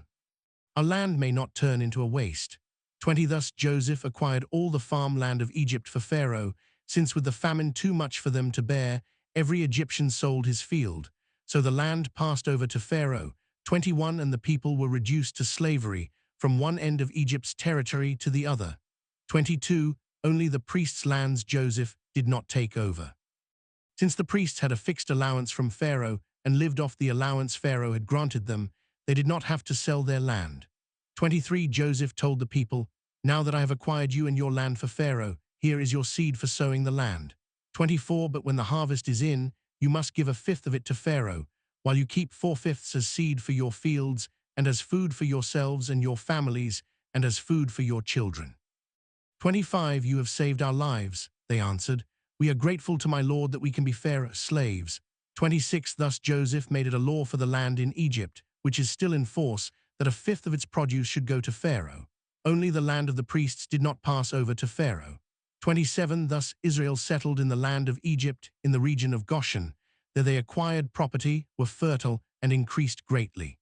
Our land may not turn into a waste. 20. Thus Joseph acquired all the farmland of Egypt for Pharaoh, since with the famine too much for them to bear, every Egyptian sold his field. So the land passed over to Pharaoh. 21. And the people were reduced to slavery, from one end of Egypt's territory to the other. 22. Only the priests' lands Joseph did not take over. Since the priests had a fixed allowance from Pharaoh and lived off the allowance Pharaoh had granted them, they did not have to sell their land. 23. Joseph told the people, "Now that I have acquired you and your land for Pharaoh, here is your seed for sowing the land." 24. But when the harvest is in, you must give 1/5 of it to Pharaoh, while you keep 4/5 as seed for your fields, and as food for yourselves and your families, and as food for your children. 25. You have saved our lives, they answered. We are grateful to my lord that we can be Pharaoh's slaves. 26. Thus Joseph made it a law for the land in Egypt, which is still in force, that 1/5 of its produce should go to Pharaoh. Only the land of the priests did not pass over to Pharaoh. 27. Thus Israel settled in the land of Egypt, in the region of Goshen. There they acquired property, were fertile, and increased greatly.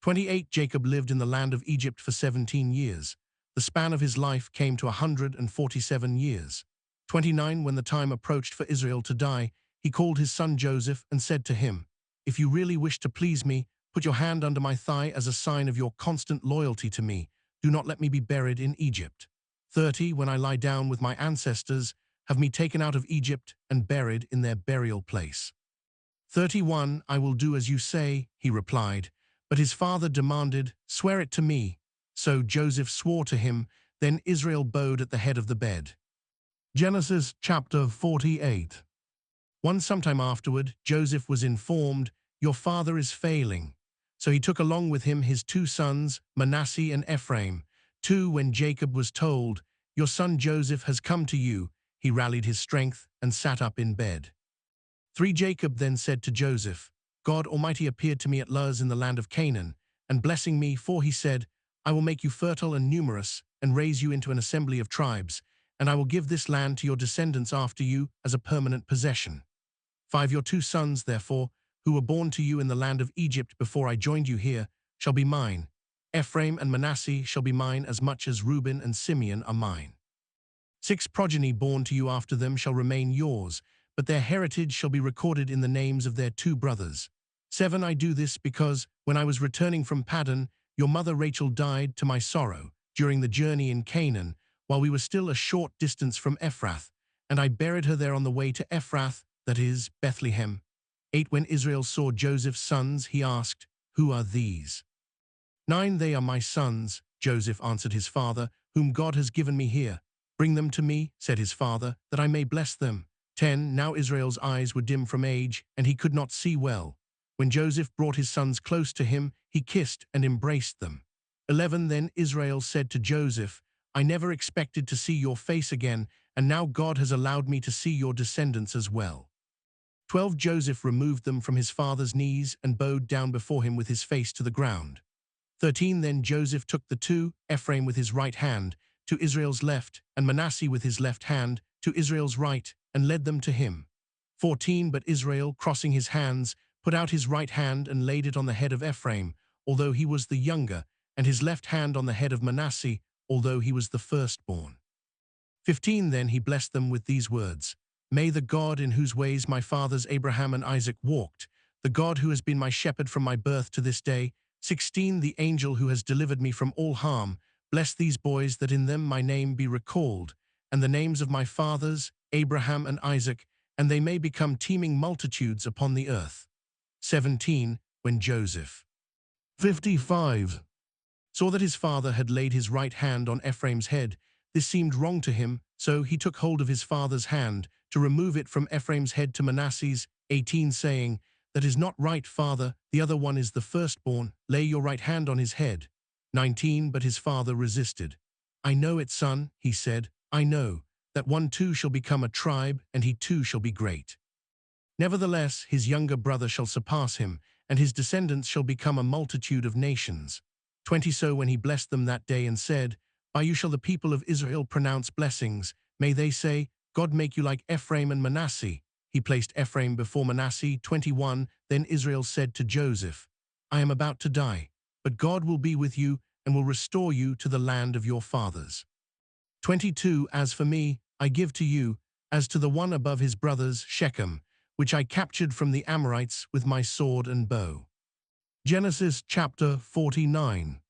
28. Jacob lived in the land of Egypt for 17 years. The span of his life came to 147 years. 29. When the time approached for Israel to die, he called his son Joseph and said to him, "If you really wish to please me, put your hand under my thigh as a sign of your constant loyalty to me. Do not let me be buried in Egypt. 30. When I lie down with my ancestors, have me taken out of Egypt and buried in their burial place." 31. I will do as you say, he replied. But his father demanded, "Swear it to me." So Joseph swore to him. Then Israel bowed at the head of the bed. Genesis chapter 48. Sometime afterward, Joseph was informed, "Your father is failing." So he took along with him his two sons, Manasseh and Ephraim. 2. When Jacob was told, "Your son Joseph has come to you," he rallied his strength and sat up in bed. 3. Jacob then said to Joseph, "God Almighty appeared to me at Luz in the land of Canaan, and blessing me, for he said, 'I will make you fertile and numerous, and raise you into an assembly of tribes, and I will give this land to your descendants after you as a permanent possession.' 5. Your two sons, therefore, who were born to you in the land of Egypt before I joined you here, shall be mine. Ephraim and Manasseh shall be mine as much as Reuben and Simeon are mine. 6. Progeny born to you after them shall remain yours, but their heritage shall be recorded in the names of their two brothers. 7. I do this because, when I was returning from Paddan, your mother Rachel died to my sorrow during the journey in Canaan, while we were still a short distance from Ephrath, and I buried her there on the way to Ephrath, that is, Bethlehem. 8. When Israel saw Joseph's sons, he asked, "Who are these?" 9. They are my sons, Joseph answered his father, "whom God has given me here." "Bring them to me," said his father, "that I may bless them." 10. Now Israel's eyes were dim from age, and he could not see well. When Joseph brought his sons close to him, he kissed and embraced them. 11. Then Israel said to Joseph, "I never expected to see your face again, and now God has allowed me to see your descendants as well." 12. Joseph removed them from his father's knees and bowed down before him with his face to the ground. 13. Then Joseph took the two, Ephraim with his right hand, to Israel's left, and Manasseh with his left hand, to Israel's right, and led them to him. 14. But Israel, crossing his hands, put out his right hand and laid it on the head of Ephraim, although he was the younger, and his left hand on the head of Manasseh, although he was the firstborn. 15. Then he blessed them with these words, "May the God in whose ways my fathers Abraham and Isaac walked, the God who has been my shepherd from my birth to this day, 16. The angel who has delivered me from all harm, bless these boys that in them my name be recalled, and the names of my fathers, Abraham and Isaac, and they may become teeming multitudes upon the earth." 17. When Joseph 55 saw that his father had laid his right hand on Ephraim's head, this seemed wrong to him, so he took hold of his father's hand to remove it from Ephraim's head to Manasseh's. 18. Saying, "That is not right, father, the other one is the firstborn, lay your right hand on his head." 19. But his father resisted. "I know it, son," he said, "I know, that one too shall become a tribe, and he too shall be great. Nevertheless, his younger brother shall surpass him, and his descendants shall become a multitude of nations." 20. So when he blessed them that day and said, "By you shall the people of Israel pronounce blessings, may they say, 'God make you like Ephraim and Manasseh,'" he placed Ephraim before Manasseh. 21. Then Israel said to Joseph, "I am about to die, but God will be with you and will restore you to the land of your fathers." 22. As for me, I give to you, as to the one above his brothers, Shechem, which I captured from the Amorites with my sword and bow. Genesis chapter 49.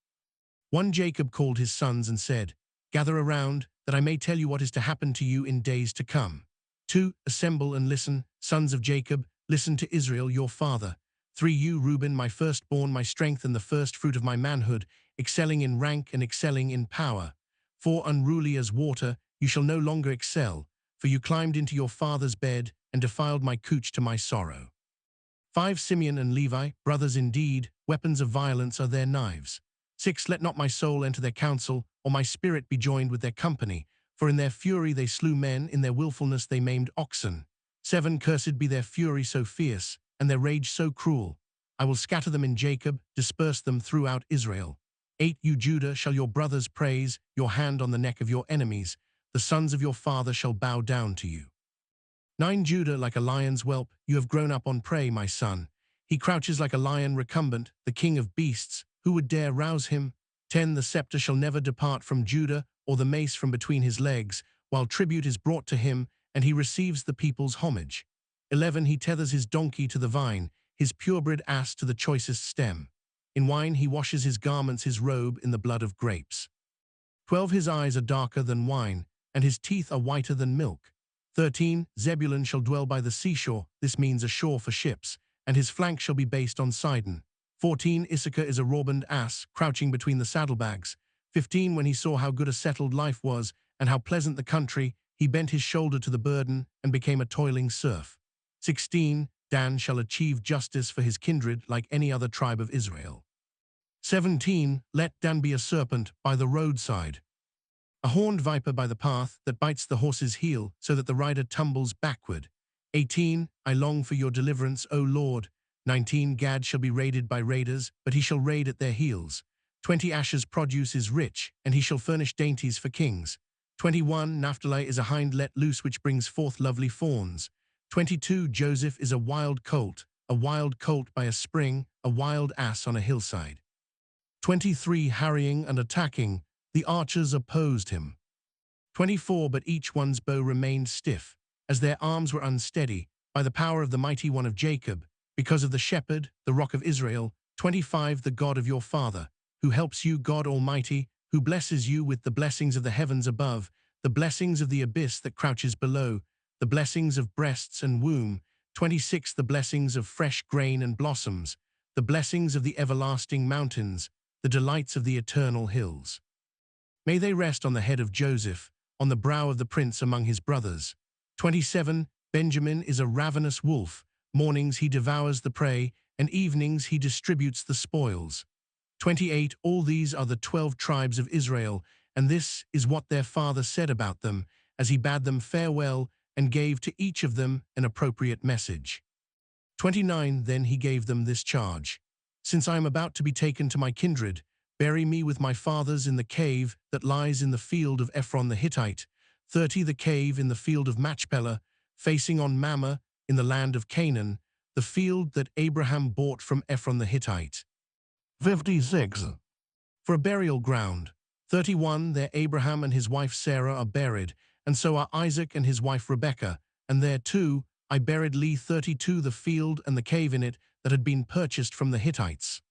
1. Jacob called his sons and said, "Gather around, that I may tell you what is to happen to you in days to come." 2. Assemble and listen, sons of Jacob, listen to Israel your father. 3. You, Reuben, my firstborn, my strength and the first fruit of my manhood, excelling in rank and excelling in power. 4. Unruly as water, you shall no longer excel, for you climbed into your father's bed and defiled my couch to my sorrow. 5. Simeon and Levi, brothers indeed, weapons of violence are their knives. 6. Let not my soul enter their council, or my spirit be joined with their company, for in their fury they slew men, in their willfulness they maimed oxen. 7. Cursed be their fury so fierce, and their rage so cruel. I will scatter them in Jacob, disperse them throughout Israel. 8. You, Judah, shall your brothers praise, your hand on the neck of your enemies. The sons of your father shall bow down to you. 9. Judah, like a lion's whelp, you have grown up on prey, my son. He crouches like a lion recumbent, the king of beasts. Who would dare rouse him? 10. The scepter shall never depart from Judah, or the mace from between his legs, while tribute is brought to him, and he receives the people's homage. 11. He tethers his donkey to the vine, his purebred ass to the choicest stem. In wine he washes his garments, his robe in the blood of grapes. 12. His eyes are darker than wine, and his teeth are whiter than milk. 13. Zebulun shall dwell by the seashore, this means a shore for ships, and his flank shall be based on Sidon. 14. Issachar is a rawboned ass, crouching between the saddlebags. 15, when he saw how good a settled life was and how pleasant the country, he bent his shoulder to the burden and became a toiling serf. 16, Dan shall achieve justice for his kindred like any other tribe of Israel. 17, let Dan be a serpent by the roadside, a horned viper by the path that bites the horse's heel so that the rider tumbles backward. 18, I long for your deliverance, O Lord. 19, Gad shall be raided by raiders, but he shall raid at their heels. 20, Asher's produce is rich, and he shall furnish dainties for kings. 21, Naphtali is a hind let loose which brings forth lovely fawns. 22, Joseph is a wild colt by a spring, a wild ass on a hillside. 23, harrying and attacking, the archers opposed him. 24, but each one's bow remained stiff, as their arms were unsteady, by the power of the mighty one of Jacob, because of the shepherd, the rock of Israel. 25, the God of your father, who helps you, God Almighty, who blesses you with the blessings of the heavens above, the blessings of the abyss that crouches below, the blessings of breasts and womb. 26, the blessings of fresh grain and blossoms, the blessings of the everlasting mountains, the delights of the eternal hills. May they rest on the head of Joseph, on the brow of the prince among his brothers. 27, Benjamin is a ravenous wolf. Mornings he devours the prey, and evenings he distributes the spoils. 28, all these are the 12 tribes of Israel, and this is what their father said about them, as he bade them farewell and gave to each of them an appropriate message. 29, then he gave them this charge. Since I am about to be taken to my kindred, bury me with my fathers in the cave that lies in the field of Ephron the Hittite. 30, the cave in the field of Machpelah, facing on Mamre, in the land of Canaan, the field that Abraham bought from Ephron the Hittite. 56, for a burial ground. 31, there Abraham and his wife Sarah are buried, and so are Isaac and his wife Rebekah, and there too I buried Lee. 32, the field and the cave in it that had been purchased from the Hittites.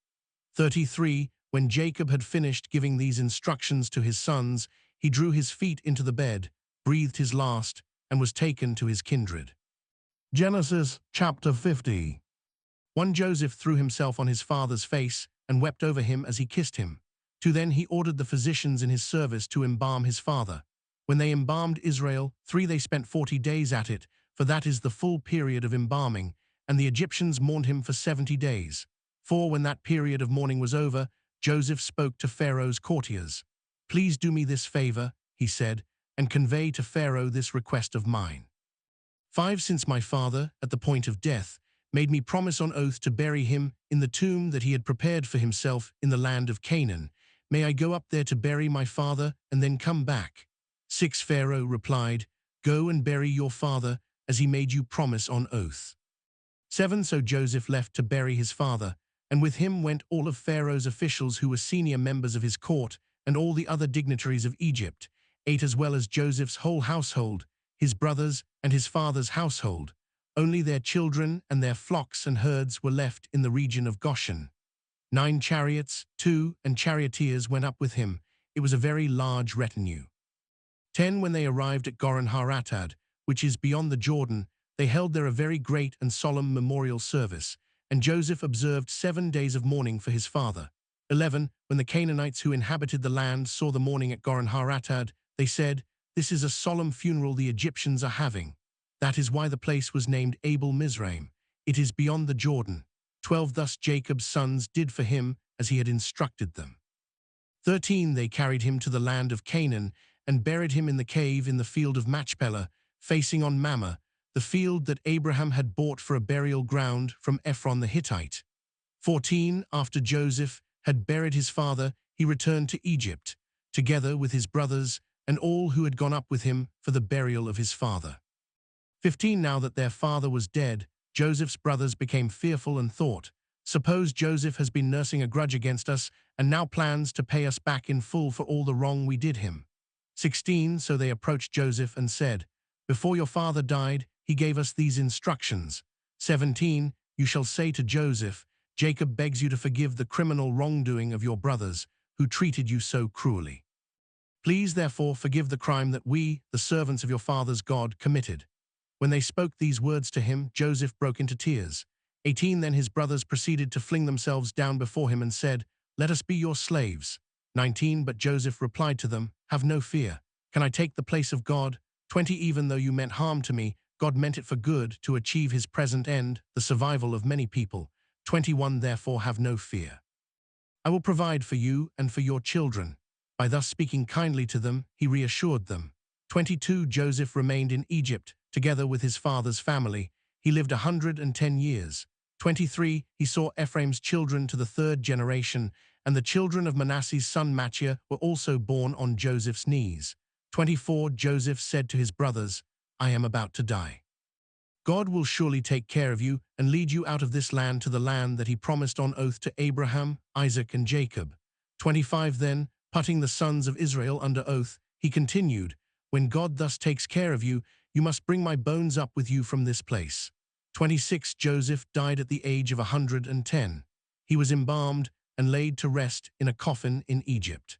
33, when Jacob had finished giving these instructions to his sons, he drew his feet into the bed, breathed his last, and was taken to his kindred. Genesis chapter 50. 1, Joseph threw himself on his father's face and wept over him as he kissed him. 2, then he ordered the physicians in his service to embalm his father. When they embalmed Israel, 3, they spent 40 days at it, for that is the full period of embalming, and the Egyptians mourned him for 70 days. 4, when that period of mourning was over, Joseph spoke to Pharaoh's courtiers. Please do me this favor, he said, and convey to Pharaoh this request of mine. 5, since my father, at the point of death, made me promise on oath to bury him in the tomb that he had prepared for himself in the land of Canaan, may I go up there to bury my father and then come back? 6, Pharaoh replied, go and bury your father as he made you promise on oath. 7, so Joseph left to bury his father, and with him went all of Pharaoh's officials who were senior members of his court and all the other dignitaries of Egypt. 8, as well as Joseph's whole household, his brothers and his father's household. Only their children and their flocks and herds were left in the region of Goshen. 9 chariots, 2, and charioteers went up with him. It was a very large retinue. 10, when they arrived at Goren Haratad, which is beyond the Jordan, they held there a very great and solemn memorial service, and Joseph observed 7 days of mourning for his father. 11, when the Canaanites who inhabited the land saw the mourning at Goren Haratad, they said, this is a solemn funeral the Egyptians are having. That is why the place was named Abel Mizraim. It is beyond the Jordan. 12, thus Jacob's sons did for him as he had instructed them. 13, they carried him to the land of Canaan and buried him in the cave in the field of Machpelah, facing on Mamre, the field that Abraham had bought for a burial ground from Ephron the Hittite. 14, after Joseph had buried his father, he returned to Egypt, together with his brothers and all who had gone up with him for the burial of his father. 15, now that their father was dead, Joseph's brothers became fearful and thought, suppose Joseph has been nursing a grudge against us and now plans to pay us back in full for all the wrong we did him. 16, so they approached Joseph and said, before your father died, he gave us these instructions. 17, you shall say to Joseph, Jacob begs you to forgive the criminal wrongdoing of your brothers, who treated you so cruelly. Please therefore forgive the crime that we, the servants of your father's God, committed. When they spoke these words to him, Joseph broke into tears. 18, then his brothers proceeded to fling themselves down before him and said, let us be your slaves. 19. But Joseph replied to them, "Have no fear. Can I take the place of God? 20. Even though you meant harm to me, God meant it for good to achieve his present end, the survival of many people. 21. Therefore have no fear. I will provide for you and for your children." By thus speaking kindly to them, he reassured them. 22. Joseph remained in Egypt, together with his father's family. He lived 110 years. 23. He saw Ephraim's children to the third generation, and the children of Manasseh's son Machir were also born on Joseph's knees. 24. Joseph said to his brothers, "I am about to die. God will surely take care of you and lead you out of this land to the land that he promised on oath to Abraham, Isaac, and Jacob." 25. Then, putting the sons of Israel under oath, he continued, "When God thus takes care of you, you must bring my bones up with you from this place." 26. Joseph died at the age of 110. He was embalmed and laid to rest in a coffin in Egypt.